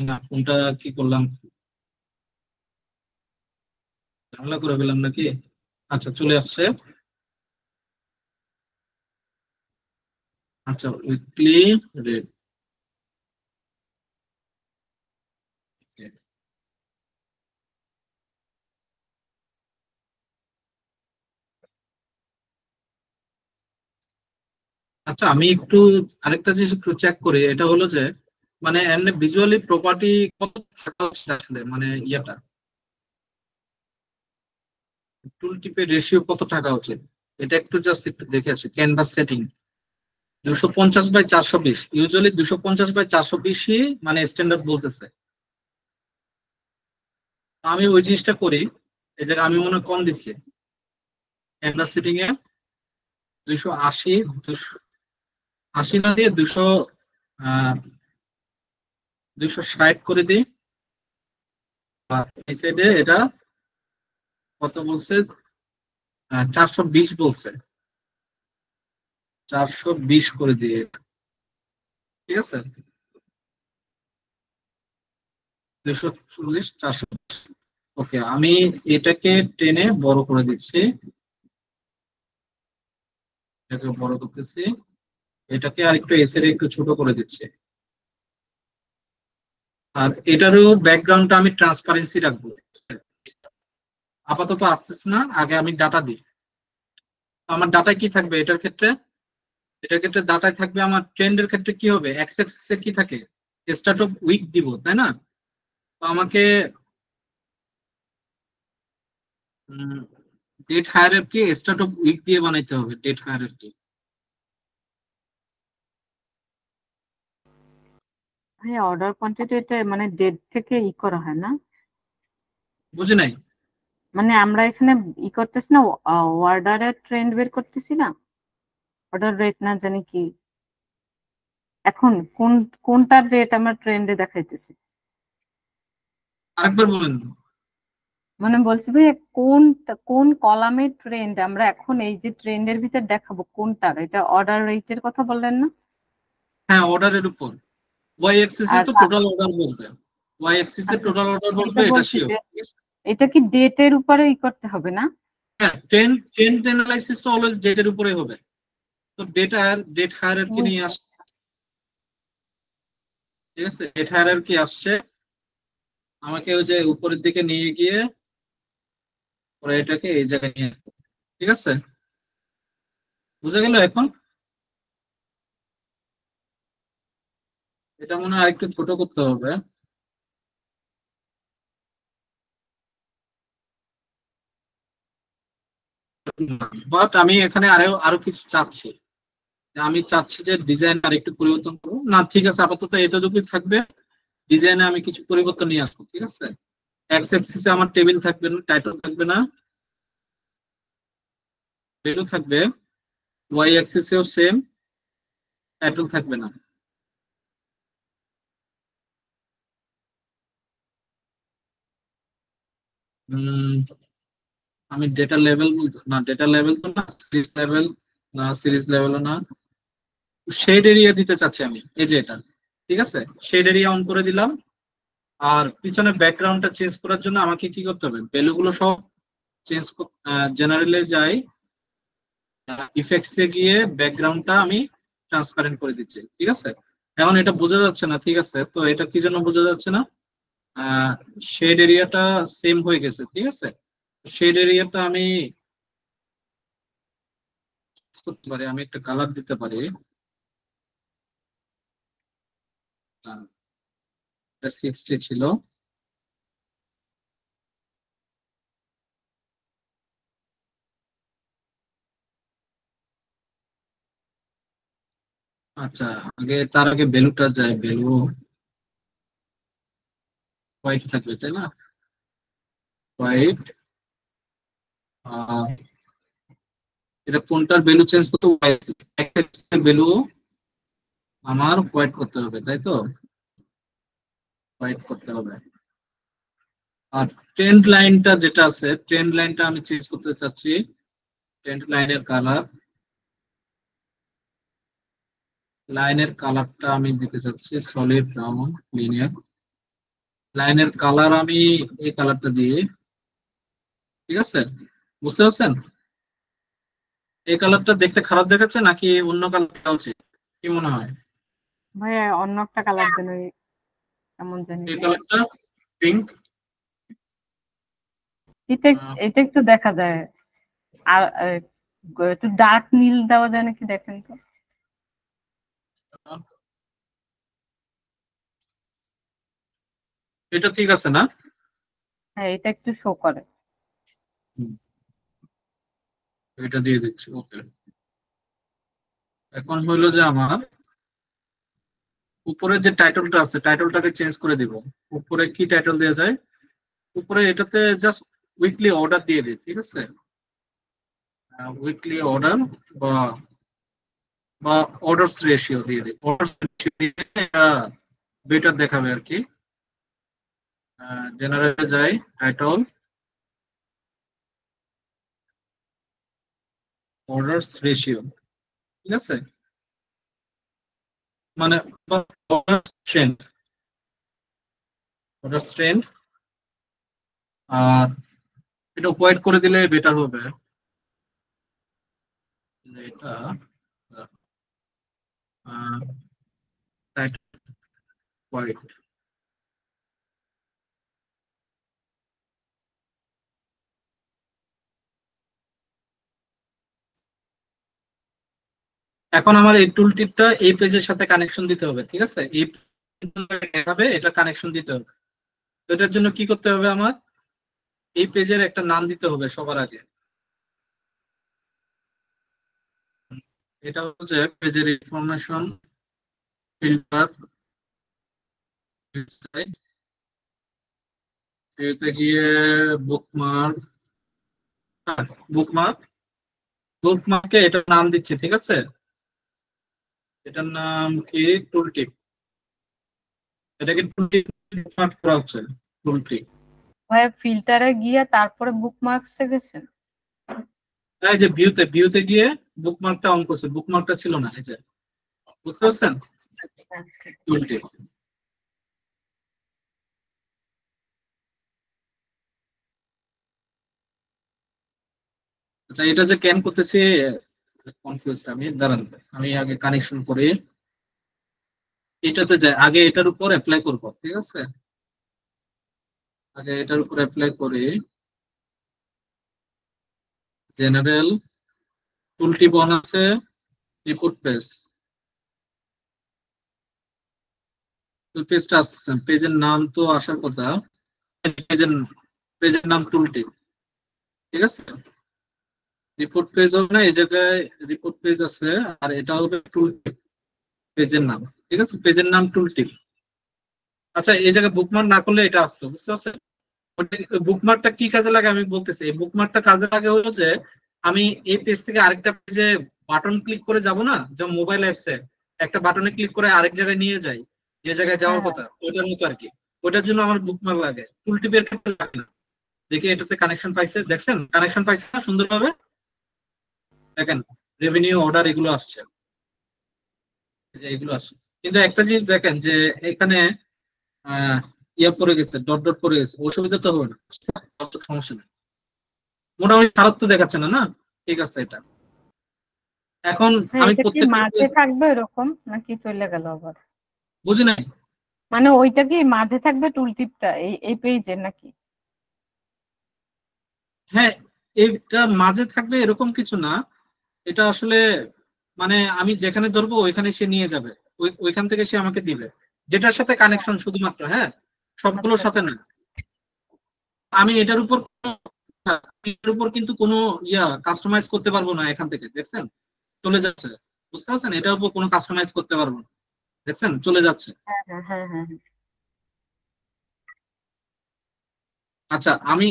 না কোনটা কি করলাম, ঝামেলা করে ফেললাম নাকি। আচ্ছা চলে আসছে, আচ্ছা উইকলি রেট। আচ্ছা আমি একটু আরেকটা জিনিস একটু চেক করি, এটা হলো যে মানে এমনি ভিজুয়ালি প্রপার্টি কত থাকা উচিত আসলে, মানে ইয়াটা টুল টিপের রেশিও কত থাকা উচিত, এটা একটু জাস্ট একটু দেখে আসি। ক্যানভাস সেটিং 250/420, ইউজুয়ালি 250/420ই মানে স্ট্যান্ডার্ড বলতেছে। আমি ওই জিনিসটা করি, এই জায়গায় আমি মনে হয় কম দিচ্ছি, এন্ডার সিটিং এ 280, 280 না দিয়ে 260 করে দিই। আর এই সাইডে এটা কত বলছে, 420 বলছে, 420 করে দিয়ে, ঠিক আছে, 240, 400। ওকে, আমি এটাকে টেনে বড় করে দিচ্ছি, এটাকে বড় করতেছি, এটাকে আর একটু এসে একটু ছোট করে দিচ্ছি। আর এটারও ব্যাকগ্রাউন্ডটা আমি ট্রান্সপারেন্সি রাখবো। আপাতত আসতেছে না, আগে আমি ডাটা দিই। আমার ডাটায় কি থাকবে এটার ক্ষেত্রে ডাটায় থাকবে আমার ট্রেন্ডের ক্ষেত্রে কি হবে, এক্স অ্যাক্সিসে কি থাকে, স্টার্ট অফ উইক দিব, তাই না? তো আমাকে date hierarchy start of week দিয়ে বানাইতে হবে, ডেট হায়ারার্কি। ভাই অর্ডার কোয়ান্টিটি এটা মানে ডেট থেকে করা হয় না? বুঝি নাই। মানে আমরা এখানে করতেছি না, অর্ডারের ট্রেন্ড বের করতেছি না, অর্ডার রেট না জানি কি, এখন কোনটার রেট আমরা ট্রেন্ডে দেখাইতেছি? আরেকবার বলেন। মানে বলছি ভাই কোন কোন কলামের ট্রেন্ড আমরা এখন এই যে ট্রেন্ডের ভিতর দেখাবো কোনটার, এটা অর্ডার রেটের কথা বললেন না? হ্যাঁ, অর্ডারের উপর ওয়াই অ্যাক্সিসে আর তো টোটাল অর্ডার বলবে, ওয়াই অ্যাক্সিসে আচ্ছা, টোটাল অর্ডার বলবে, এটা এটা বলছি শিওর। যে এটা কি ডেটের উপরে করতে হবে না? হ্যাঁ, ট্রেন্ড অ্যানালাইসিস তো অলওয়েজ ডেটের উপরে হবে। তো ডেট হায়ারার্কি ও নিয়ে আসছে, ঠিক আছে, ডেট হায়ারার্কি আসছে, আমাকে ওই যে উপরের দিকে নিয়ে গিয়ে ওরা এটাকে এই জায়গায় নিয়ে আসবে। ঠিক আছে, বুঝা গেল এখন? এটা মনে হয় আরেকটু ছোট করতে হবে। বাট আমি এখানে আরো আরো কিছু চাচ্ছি, আমি চাচ্ছি যে ডিজাইন আর একটু পরিবর্তন করবো না, ঠিক আছে, আপাতত এতটুকুই থাকবে। ডিজাইনে আমি কিছু পরিবর্তন নিয়ে আসবো, ঠিক আছে। এক্স অ্যাক্সিসে আমার টেবিল থাকবে না, টাইটেল থাকবে না, ভ্যালু থাকবে। ওয়াই অ্যাক্সিসেও সেম, টাইটেল থাকবে না। উম, আমি ডেটা লেভেল না, ডেটা লেভেল তো না, সিরিজ লেভেল না, সিরিজ লেভেলও না, শেড এরিয়া দিতে চাচ্ছি আমি, এই যে এটা, ঠিক আছে, শেড এরিয়া অন করে দিলাম। আর পিছনে ব্যাকগ্রাউন্ডটা চেঞ্জ করার জন্য আমাকে কি করতে হবে, ভ্যালু গুলো সব চেঞ্জ, জেনারেলে যাই, ইফেক্টস এ গিয়ে ব্যাকগ্রাউন্ডটা আমি ট্রান্সপারেন্ট করে দিচ্ছি, ঠিক আছে। এখন এটা বোঝা যাচ্ছে না, ঠিক আছে, তো এটা কি জন্য বোঝা যাচ্ছে না, শেড এরিয়াটা সেম হয়ে গেছে, ঠিক আছে। শেড এরিয়াটা আমি করতে পারি, আমি একটা কালার দিতে পারি, 60 ছিল। আচ্ছা, তার আগে ভ্যালুটা যায়, ভ্যালু হোয়াইট থাকবে, তাই না, হোয়াইট। এটা কোনটার ভ্যালু চেঞ্জ করতে, ভ্যালু আমার হোয়াইট করতে হবে, তাই তো, হোয়াইট করতে হবে। আর ট্রেন্ড লাইনটা যেটা আছে, ট্রেন্ড লাইনটা আমি চেঞ্জ করতে চাচ্ছি, ট্রেন্ড লাইনের কালারটা আমি দিতে চাচ্ছি সলিড ব্রাউন লিনিয়ার। লাইনের কালার আমি এই কালারটা দিয়ে, ঠিক আছে, বুঝতে পারছেন? এই কালারটা দেখতে খারাপ দেখাচ্ছে নাকি অন্য কালার দেওয়া উচিত, কি মনে হয়? ভাইয়া অন্য একটা কালার দেন, ওই এমন জানি এই কালারটা পিঙ্ক। এটা, এটা একটু দেখা যায়। আর একটু ডার্ক নীল দেওয়া যায় নাকি দেখেন তো? এটা ঠিক আছে না? হ্যাঁ, এটা একটু শো করে। হুম, এটা দিয়ে দিচ্ছি, ওকে। এখন হইলো যে আমার উপরে যে টাইটেলটা আছে, টাইটেলটাকে চেঞ্জ করে দিব। উপরে কি টাইটেল দেওয়া যায়, উপরে এটাতে জাস্ট উইকলি অর্ডার দিয়ে দিই, ঠিক আছে, উইকলি অর্ডার বা বা অর্ডারস রেশিও দিয়ে দিই, অর্ডারস রেশিও দিয়ে এটা বেটার দেখাবে আর কি। জেনারেটে যাই, টাইটল অর্ডারস রেশিও, ঠিক আছে, মানে অর্ডার স্ট্রেংথ, অর্ডার স্ট্রেংথ। আর এটা হোয়াইট করে দিলে বেটার হবে, এটা হোয়াইট। এখন আমার এই টুল টিপটা এই পেজের সাথে কানেকশন দিতে হবে, ঠিক আছে, এই দেখাবে এটা কানেকশন দিতে হবে। তো এটার জন্য কি করতে হবে, আমার এই পেজের একটা নাম দিতে হবে সবার আগে। এটা হচ্ছে পেজের ইনফরমেশন ফিল্টার, এতে গিয়ে বুকমার্ক, বুকমার্ক, বুকমার্কে এটার নাম দিচ্ছি, ঠিক আছে, এটার নাম কি টুল টিপ, এটাকে টুল টিপ বুকমার্ক করা হচ্ছে, টুল টিপ। ভাইয়া ফিল্টারে গিয়ে তারপরে বুকমার্কসে গেছেন? এই যে ভিউতে, ভিউতে গিয়ে বুকমার্কটা অন করছে, বুকমার্কটা ছিল না, এই যে, বুঝতে আচ্ছা পারছেন, আচ্ছা আচ্ছা। টুল টিপ। আচ্ছা, এটা যে কেন করতেছি কনফিউজ আমি, দাঁড়ান আমি আগে কানেকশন করি, এটাতে যাই, আগে এটার উপর অ্যাপ্লাই করব, ঠিক আছে, আগে এটার উপর অ্যাপ্লাই করি, জেনারেল টুল টিপ অন আছে, রিপোর্ট পেজ, তো পেজটা আসছে, পেজের নাম তো আসার কথা, পেজের পেজের নাম টুল টিপ, ঠিক আছে, রিপোর্ট পেজ হবে না এই জায়গায়, রিপোর্ট পেজ আছে, আর এটা হবে টুল টিপ পেজের নাম, ঠিক আছে, পেজের নাম টুল টিপ। আচ্ছা, এই জায়গায় বুকমার্ক না করলে এটা আসতো, বুঝতে পারছেন, বুকমার্কটা কি কাজে লাগে আমি বলতেছি, এই বুকমার্কটা কাজে লাগে হলো যে আমি এই পেজ থেকে আরেকটা পেজে বাটন ক্লিক করে যাব না, যেমন মোবাইল অ্যাপসে একটা বাটনে ক্লিক করে আরেক জায়গায় নিয়ে যাই, যে জায়গায় যাওয়ার হ্যাঁ কথা ওইটার মতো আর কি, ওইটার জন্য আমার বুকমার্ক লাগে, টুল টিপের ক্ষেত্রে লাগে না। দেখি এটাতে কানেকশন পাইছে, দেখছেন কানেকশন পাইছে না সুন্দরভাবে, দেখেন রেভিনিউ অর্ডার এগুলো আসছে, এই যে এগুলো আসছে, কিন্তু একটা জিনিস দেখেন যে এখানে আহ ইয়া পড়ে গেছে, ডট ডট পড়ে গেছে, অসুবিধা তো হবে না, সমস্যা নেই, মোটামুটি খারাপ তো দেখাচ্ছে না, না ঠিক আছে এটা। এখন হ্যাঁ, আমি এটা কি প্রত্যেকটা মাঝে থাকবে এরকম নাকি চলে গেল আবার? বুঝি নাই, মানে ওইটা কি মাঝে থাকবে টুল টিপটা এই এই পেজের নাকি? হ্যাঁ এটা মাঝে থাকবে এরকম কিছু না, এটা আসলে মানে আমি যেখানে ধরবো ওইখানে সে নিয়ে যাবে, ওইখান থেকে সে আমাকে দিবে, যেটার সাথে কানেকশন শুধুমাত্র, হ্যাঁ সবগুলোর আচ্ছা সাথে না। আমি এটার উপর কিন্তু কোনো ইয়া কাস্টমাইজ করতে পারবো না এখান থেকে, দেখছেন চলে যাচ্ছে, বুঝতে পারছেন, এটার উপর কোনো কাস্টমাইজ করতে পারবো না, দেখছেন চলে যাচ্ছে। হ্যাঁ হ্যাঁ হ্যাঁ হ্যাঁ হ্যাঁ। আচ্ছা, আমি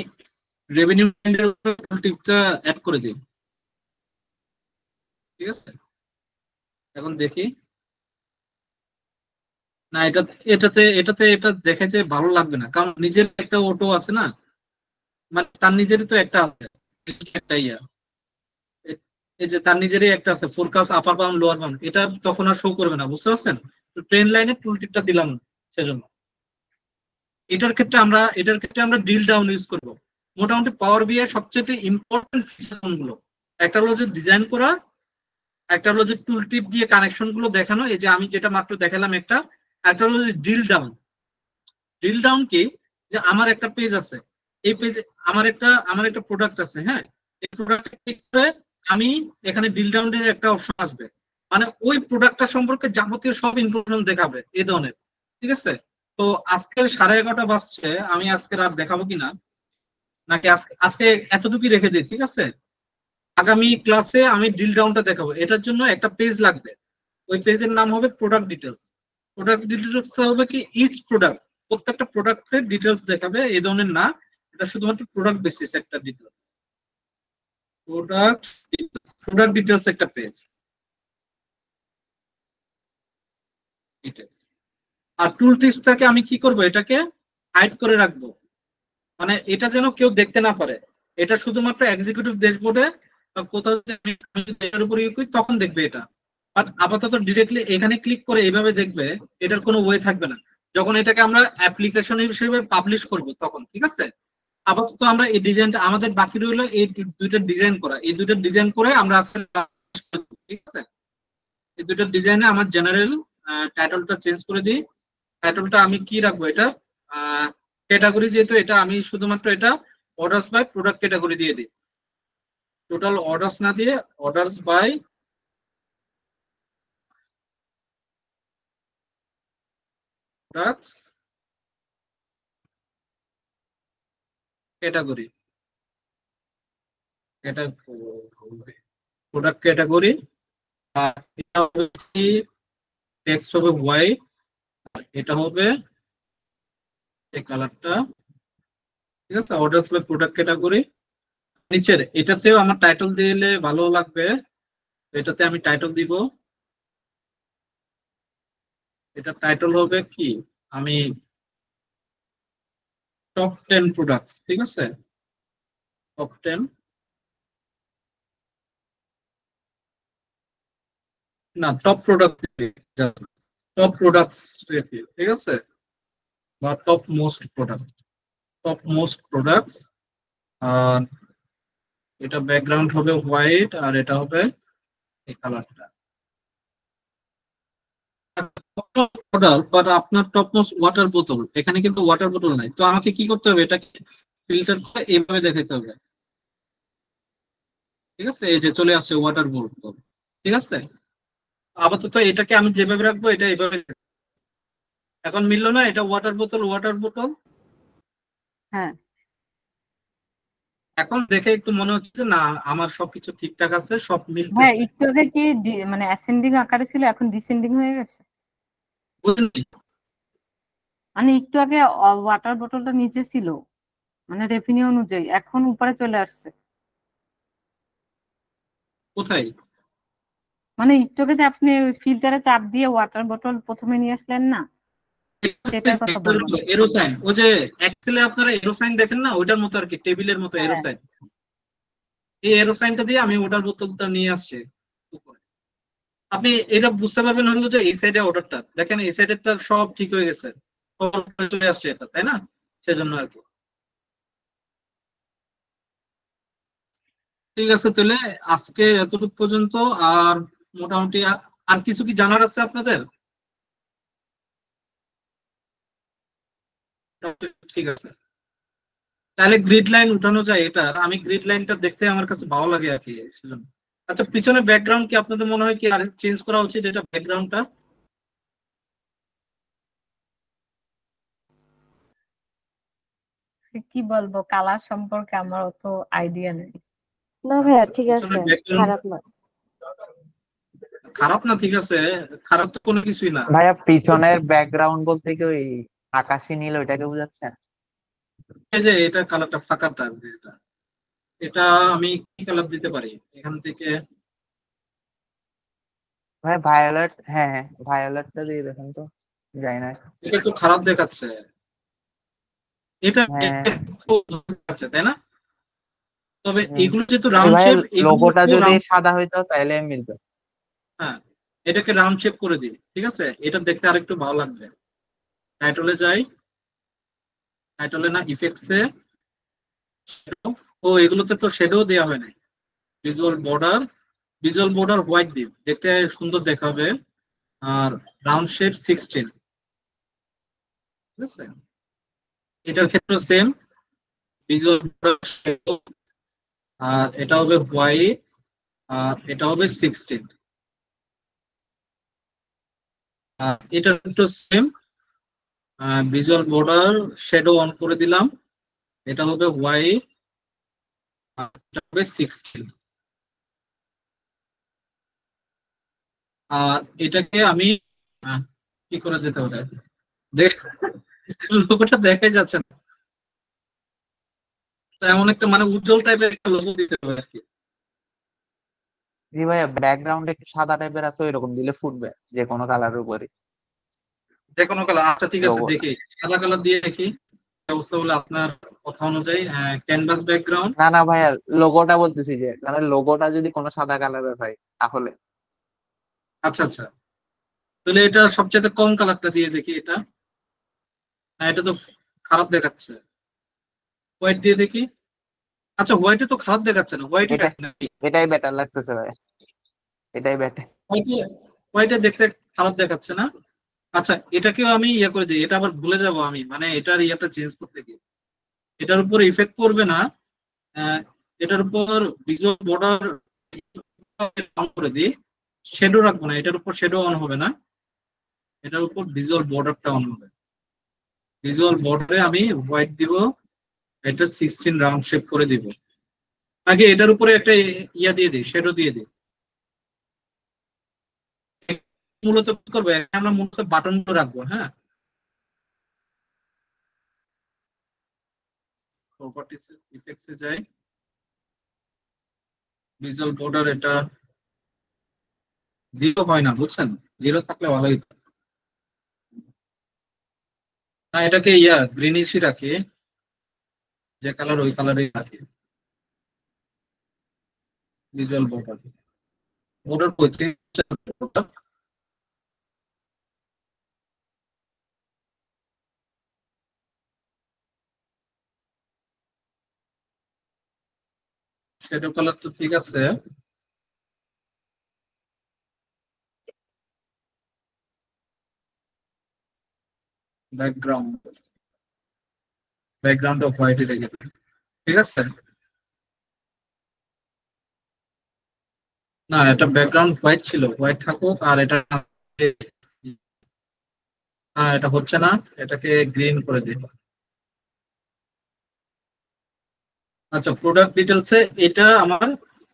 রেভিনিউ টিপটা অ্যাড করে দিই, ঠিক আছে, এখন দেখি, না এটাতে এটাতে এটা দেখাইতে ভালো লাগবে না, কারণ নিজের একটা অটো আছে না, মানে তার নিজেরই তো একটা আছে, একটা ইয়া, এই যে তার নিজেরই একটা আছে ফোরকাস্ট আপার বাউন্ড লোয়ার বাউন্ড, এটা তখন আর শো করবে না, বুঝতে পারছেন, তো ট্রেন লাইনে টুল টিপটা দিলাম না, সেজন্য এটার ক্ষেত্রে আমরা ড্রিল ডাউন ইউজ করব। মোটামুটি পাওয়ার বিআই সবচেয়ে ইম্পর্টেন্ট ফিচার কোনগুলো, একটা হলো যে ডিজাইন করা, একটা হলো যে টুল টিপ দিয়ে কানেকশন গুলো দেখানো, এই যে আমি যেটা মাত্র দেখালাম একটা হলো যে ড্রিল ডাউন। ড্রিল ডাউন কি, যে আমার একটা পেজ আছে, এই পেজে আমার একটা প্রোডাক্ট আছে, হ্যাঁ, এই প্রোডাক্ট ক্লিক করে আমি এখানে ড্রিল ডাউনের একটা অপশন আসবে, মানে ওই প্রোডাক্টটা সম্পর্কে যাবতীয় সব ইনফরমেশন দেখাবে এই ধরনের, ঠিক আছে। তো আজকের 11:30 বাজছে, আমি আজকে রাত দেখাবো কিনা, নাকি আজকে আজকে এতটুকুই রেখে দিই, ঠিক আছে, আগামী ক্লাসে আমি ড্রিল ডাউনটা দেখাবো, এটার জন্য একটা পেজ লাগবে, ওই পেজের নাম হবে প্রোডাক্ট ডিটেলস। প্রোডাক্ট ডিটেলস হবে কি ইচ প্রোডাক্ট, প্রত্যেকটা প্রোডাক্টের ডিটেলস দেখাবে এই ধরনের না, এটা শুধুমাত্র প্রোডাক্ট বেসিস একটা ডিটেলস, প্রোডাক্ট ডিটেলস একটা পেজ ডিটেলস। আর টুল টিপসটাকে আমি কি করব, এটাকে হাইড করে রাখবো, মানে এটা যেন কেউ দেখতে না পারে। এটা শুধুমাত্র এক্সিকিউটিভ ড্যাশবোর্ডে বা কোথাও যদি আমি এটার উপর ইয়ে করি তখন দেখবে এটা। বাট আপাতত ডিরেক্টলি এখানে ক্লিক করে এইভাবে দেখবে, এটার কোনো ওয়ে থাকবে না যখন এটাকে আমরা অ্যাপ্লিকেশন হিসেবে পাবলিশ করব তখন। ঠিক আছে, আপাতত আমরা এই ডিজাইনটা আমাদের বাকি রইলো, এই দুইটা ডিজাইন করা, এই দুইটা ডিজাইন করে আমরা আসলে, ঠিক আছে, এই দুইটা ডিজাইনে আমার জেনারেল টাইটেলটা চেঞ্জ করে দিই। টাইটেলটা আমি কি রাখবো, এটা ক্যাটাগরি, যেহেতু এটা আমি শুধুমাত্র এটা অর্ডারস বাই প্রোডাক্ট ক্যাটাগরি দিয়ে দিই, টোটাল অর্ডারস না দিয়ে অর্ডারস বাই প্রোডাক্টস ক্যাটাগরি, এটা প্রোডাক্ট ক্যাটাগরি। আর এটা হবে কি, টেক্সট হবে হোয়াইট, আর এটা হবে এই কালারটা। ঠিক আছে, অর্ডারস বাই প্রোডাক্ট ক্যাটাগরি। নিচের এটাতেও আমার টাইটেল দিলে ভালো লাগবে, এটাতে আমি টাইটেল দিব, এটা টাইটেল হবে কি, আমি টপ 10 প্রোডাক্টস, ঠিক আছে, টপ 10, না top product, top products review, ঠিক আছে, বা top most product, top most products. আর এটা ব্যাকগ্রাউন্ড হবে হোয়াইট, আর এটা হবে এই কালারটা। বাট আপনার টপ মোস্ট ওয়াটার বোতল, এখানে কিন্তু ওয়াটার বোতল নাই, তো আমাকে কি করতে হবে, এটাকে ফিল্টার করে এইভাবে দেখাতে হবে। ঠিক আছে, এই যে চলে আসছে ওয়াটার বোতল। ঠিক আছে, আপাতত এটাকে আমি যেভাবে রাখবো এটা এইভাবে। এখন মিললো না, এটা ওয়াটার বোতল, ওয়াটার বোতল। হ্যাঁ এখন দেখে একটু মনে হচ্ছে যে না, আমার সবকিছু ঠিকঠাক আছে, সব হ্যাঁ, মিলতেছে। একটু আগে কি মানে অ্যাসেন্ডিং আকারে ছিল, এখন ডিসেন্ডিং হয়ে গেছে। বুঝলি? মানে একটু আগে ওয়াটার বোতলটা নিচে ছিল মানে রেভিনিউ অনুযায়ী, এখন উপরে চলে আসছে। কোথায়? মানে একটু আগে যে আপনি ফিল্টারে চাপ দিয়ে ওয়াটার বোতল প্রথমে নিয়ে আসলেন না, সেটার কথা বললাম। এরো সাইন, ও যে এক্সেলে আপনারা এরো সাইন দেখেন না, ওইটার মতো আর কি, টেবিলের মতো এরো হ্যাঁ সাইন। এই এরো সাইনটা দিয়ে আমি ওটার বোতলটা নিয়ে আসছি উপরে। আপনি এটা বুঝতে পারবেন হলো যে এই সাইডে অর্ডারটা দেখেন, এই সাইডেরটা সব ঠিক হয়ে গেছে, চলে আসছে এটা, তাই না? সেজন্য আর কি। ঠিক আছে, তাহলে আজকে এতটুকু পর্যন্ত। আর মোটামুটি আর কিছু কি জানার আছে আপনাদের? ঠিক আছে, তাহলে গ্রিড লাইন উঠানো যায়, এটা আমি গ্রিড লাইনটা দেখতে আমার কাছে ভালো লাগে আর কি, সেজন্য। আচ্ছা, পিছনে ব্যাকগ্রাউন্ড কি আপনাদের মনে হয় কি আর চেঞ্জ করা উচিত, এটা ব্যাকগ্রাউন্ডটা? কি বলবো, কালার সম্পর্কে আমার অত আইডিয়া নেই। না ভাইয়া, ঠিক পিছনে আছে, ব্যাকগ্রাউন্ড খারাপ না। খারাপ না, ঠিক আছে, খারাপ তো কোনো কিছুই না। ভাইয়া পিছনের ব্যাকগ্রাউন্ড বলতে কি ওই আকাশি নীল ওইটাকে বুঝাচ্ছেন? এই যে এটা কালারটা ফাঁকাটা, এটা এটা আমি কি কালার দিতে পারি এখান থেকে? ভাই ভায়োলেট, হ্যাঁ হ্যাঁ ভায়োলেটটা দিয়ে দেখেন তো, যাই না। এটা তো খারাপ দেখাচ্ছে, এটা হ্যাঁ খুব ভালো দেখাচ্ছে, তাই না? তবে হুম। এগুলো যেহেতু রাউন্ড ভাইয়া শেপ, এগুলো লোগোটা একটু যদি round- সাদা হইতো তাহলে মিলতো। হ্যাঁ, এটাকে রাউন্ড শেপ করে দিই, ঠিক আছে, এটা দেখতে আরেকটু ভালো লাগবে। টাইটলে যাই, টাইটলে না ইফেক্টসে, ও এগুলোতে তো শেডো দেওয়া হয় নাই। Visual border, visual border white দিই, দেখতে সুন্দর দেখাবে। আর রাউন্ড শেপ 16, ঠিক আছে, এটার ক্ষেত্রে সেম, ভিজুয়াল বর্ডার শেডো, আর এটা হবে হোয়াইট, আর এটা হবে 16। আর এটার ক্ষেত্রে same, visual border shadow on করে দিলাম, এটা হবে হোয়াইট, আর এটা হবে 16। আর এটাকে আমি কি করে যেতে পারে, দেখ, লোগোটা দেখাই যাচ্ছে না। তো এমন একটা মানে উজ্জ্বল টাইপের একটা লোগো দিতে হবে আর কি। জি ভাইয়া, ব্যাকগ্রাউন্ড একটু সাদা টাইপের আছে, ওইরকম দিলে ফুটবে যে কোনো কালারের উপরে যে কোনো কালার, আচ্ছা ঠিক আছে লোগোটা। দেখি, সাদা কালার দিয়ে দেখি অবস্থা হলে আপনার কথা অনুযায়ী। Canvas background. না না ভাইয়া, লোগোটা বলতেছি, যে মানে লোগোটা যদি কোনো সাদা কালারের হয় তাহলে। আচ্ছা আচ্ছা, তাহলে এটা সবচেয়ে কম কালারটা দিয়ে দেখি এটা। এটা তো খারাপ দেখাচ্ছে, হোয়াইট দিয়ে দেখি। আচ্ছা হোয়াইটে তো খারাপ দেখাচ্ছে না, হোয়াইটই এটা রাখি নাকি? এটাই বেটার লাগতেছে ভাইয়া, এটাই বেটার। হোয়াইটে, হোয়াইটে দেখতে খারাপ দেখাচ্ছে না। আচ্ছা এটাকেও আমি ইয়ে করে দিই, এটা আবার ভুলে যাব আমি, মানে এটার ইয়েটা চেঞ্জ করতে গিয়ে এটার উপর ইফেক্ট করবে না। আহ, এটার উপর ভিজুয়াল বর্ডার অন করে দিই, শ্যাডো রাখবো না, এটার উপর শ্যাডো অন হবে না, এটার উপর ভিজুয়াল বর্ডারটা অন হবে। ভিজুয়াল বর্ডারে আমি হোয়াইট দিব, এটা 16 রাউন্ড শেপ করে দিব। আগে এটার উপরে একটা ইয়া দিয়ে দিই, শ্যাডো দিয়ে দিই। মূলত কি করবো, আমরা মূলত বাটন রাখবো। হ্যাঁ, প্রপার্টিস ইফেক্টসে যাই, ভিজুয়াল বর্ডার এটা জিরো হয় না বুঝছেন, জিরো থাকলে ভালোই হতো। না এটাকে ইয়া গ্রিনিশই রাখি, যে কালার ওই কালারই রাখি। ভিজুয়াল বর্ডার, বর্ডার করছি, শ্যাডো কালার তো ঠিক আছে। ব্যাকগ্রাউন্ড, ব্যাকগ্রাউন্ড অফ হোয়াইট রেখে দিই। ঠিক আছে, না এটা ব্যাকগ্রাউন্ড হোয়াইট ছিল, হোয়াইট থাকুক। আর এটা এটা হচ্ছে না, এটাকে গ্রিন করে দিই। আচ্ছা প্রোডাক্ট ডিটেলসে এটা আমার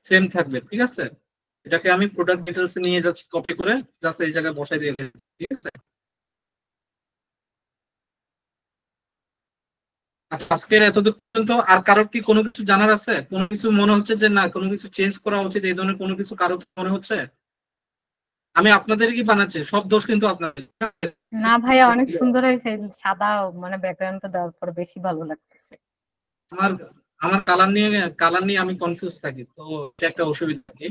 সেম থাকবে, ঠিক আছে। এটাকে আমি প্রোডাক্ট ডিটেলসে নিয়ে যাচ্ছি কপি করে, জাস্ট এই জায়গায় বসাই দিয়ে দিচ্ছি, ঠিক আছে। আচ্ছা আজকের এতদূর পর্যন্ত আর কারোর কি কোনো কিছু জানার আছে, কোনো কিছু মনে হচ্ছে যে না কোনো কিছু চেঞ্জ করা উচিত, এই ধরনের কোনো কিছু কারো কি মনে হচ্ছে? আমি আপনাদের কি বানাচ্ছি, সব দোষ কিন্তু আপনাদের। না ভাইয়া, অনেক সুন্দর হয়েছে, এই সাদা মানে ব্যাকগ্রাউন্ডটা দেওয়ার পর বেশি ভালো লাগতেছে। আমার আমার কালার নিয়ে আমি কনফিউজ থাকি, তো এটা একটা অসুবিধা থাকি।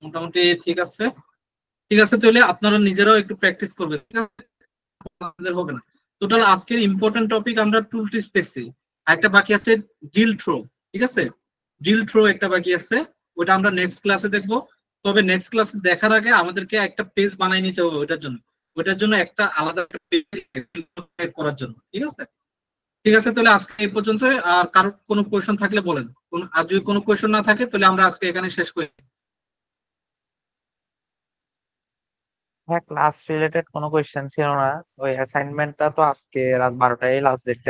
মোটামুটি ঠিক আছে। ঠিক আছে তাহলে আপনারা নিজেরাও একটু প্র্যাকটিস করবেন, ঠিক আছে? আপনাদের হবে না। টোটাল আজকের ইম্পর্টেন্ট টপিক আমরা টুল টিপস দেখছি, একটা বাকি আছে ড্রিল থ্রো, ঠিক আছে। ড্রিল থ্রো একটা বাকি আছে, ওটা আমরা নেক্সট ক্লাসে দেখবো। তবে নেক্সট ক্লাসে দেখার আগে আমাদেরকে একটা পেজ বানিয়ে নিতে হবে ওটার জন্য একটা আলাদা পেজ করার জন্য, ঠিক আছে। ঠিক আছে তাহলে আজকে এই পর্যন্ত। আর কারোর কোনো কোয়েশন থাকলে বলেন, আর যদি কোনো কোয়েশন না থাকে তাহলে আমরা আজকে এখানে শেষ করি। হ্যাঁ, ক্লাস রিলেটেড কোনো কোয়েশ্চেন ছিল না। ওই অ্যাসাইনমেন্টটা তো আজকে রাত 12টায় লাস্ট ডেট।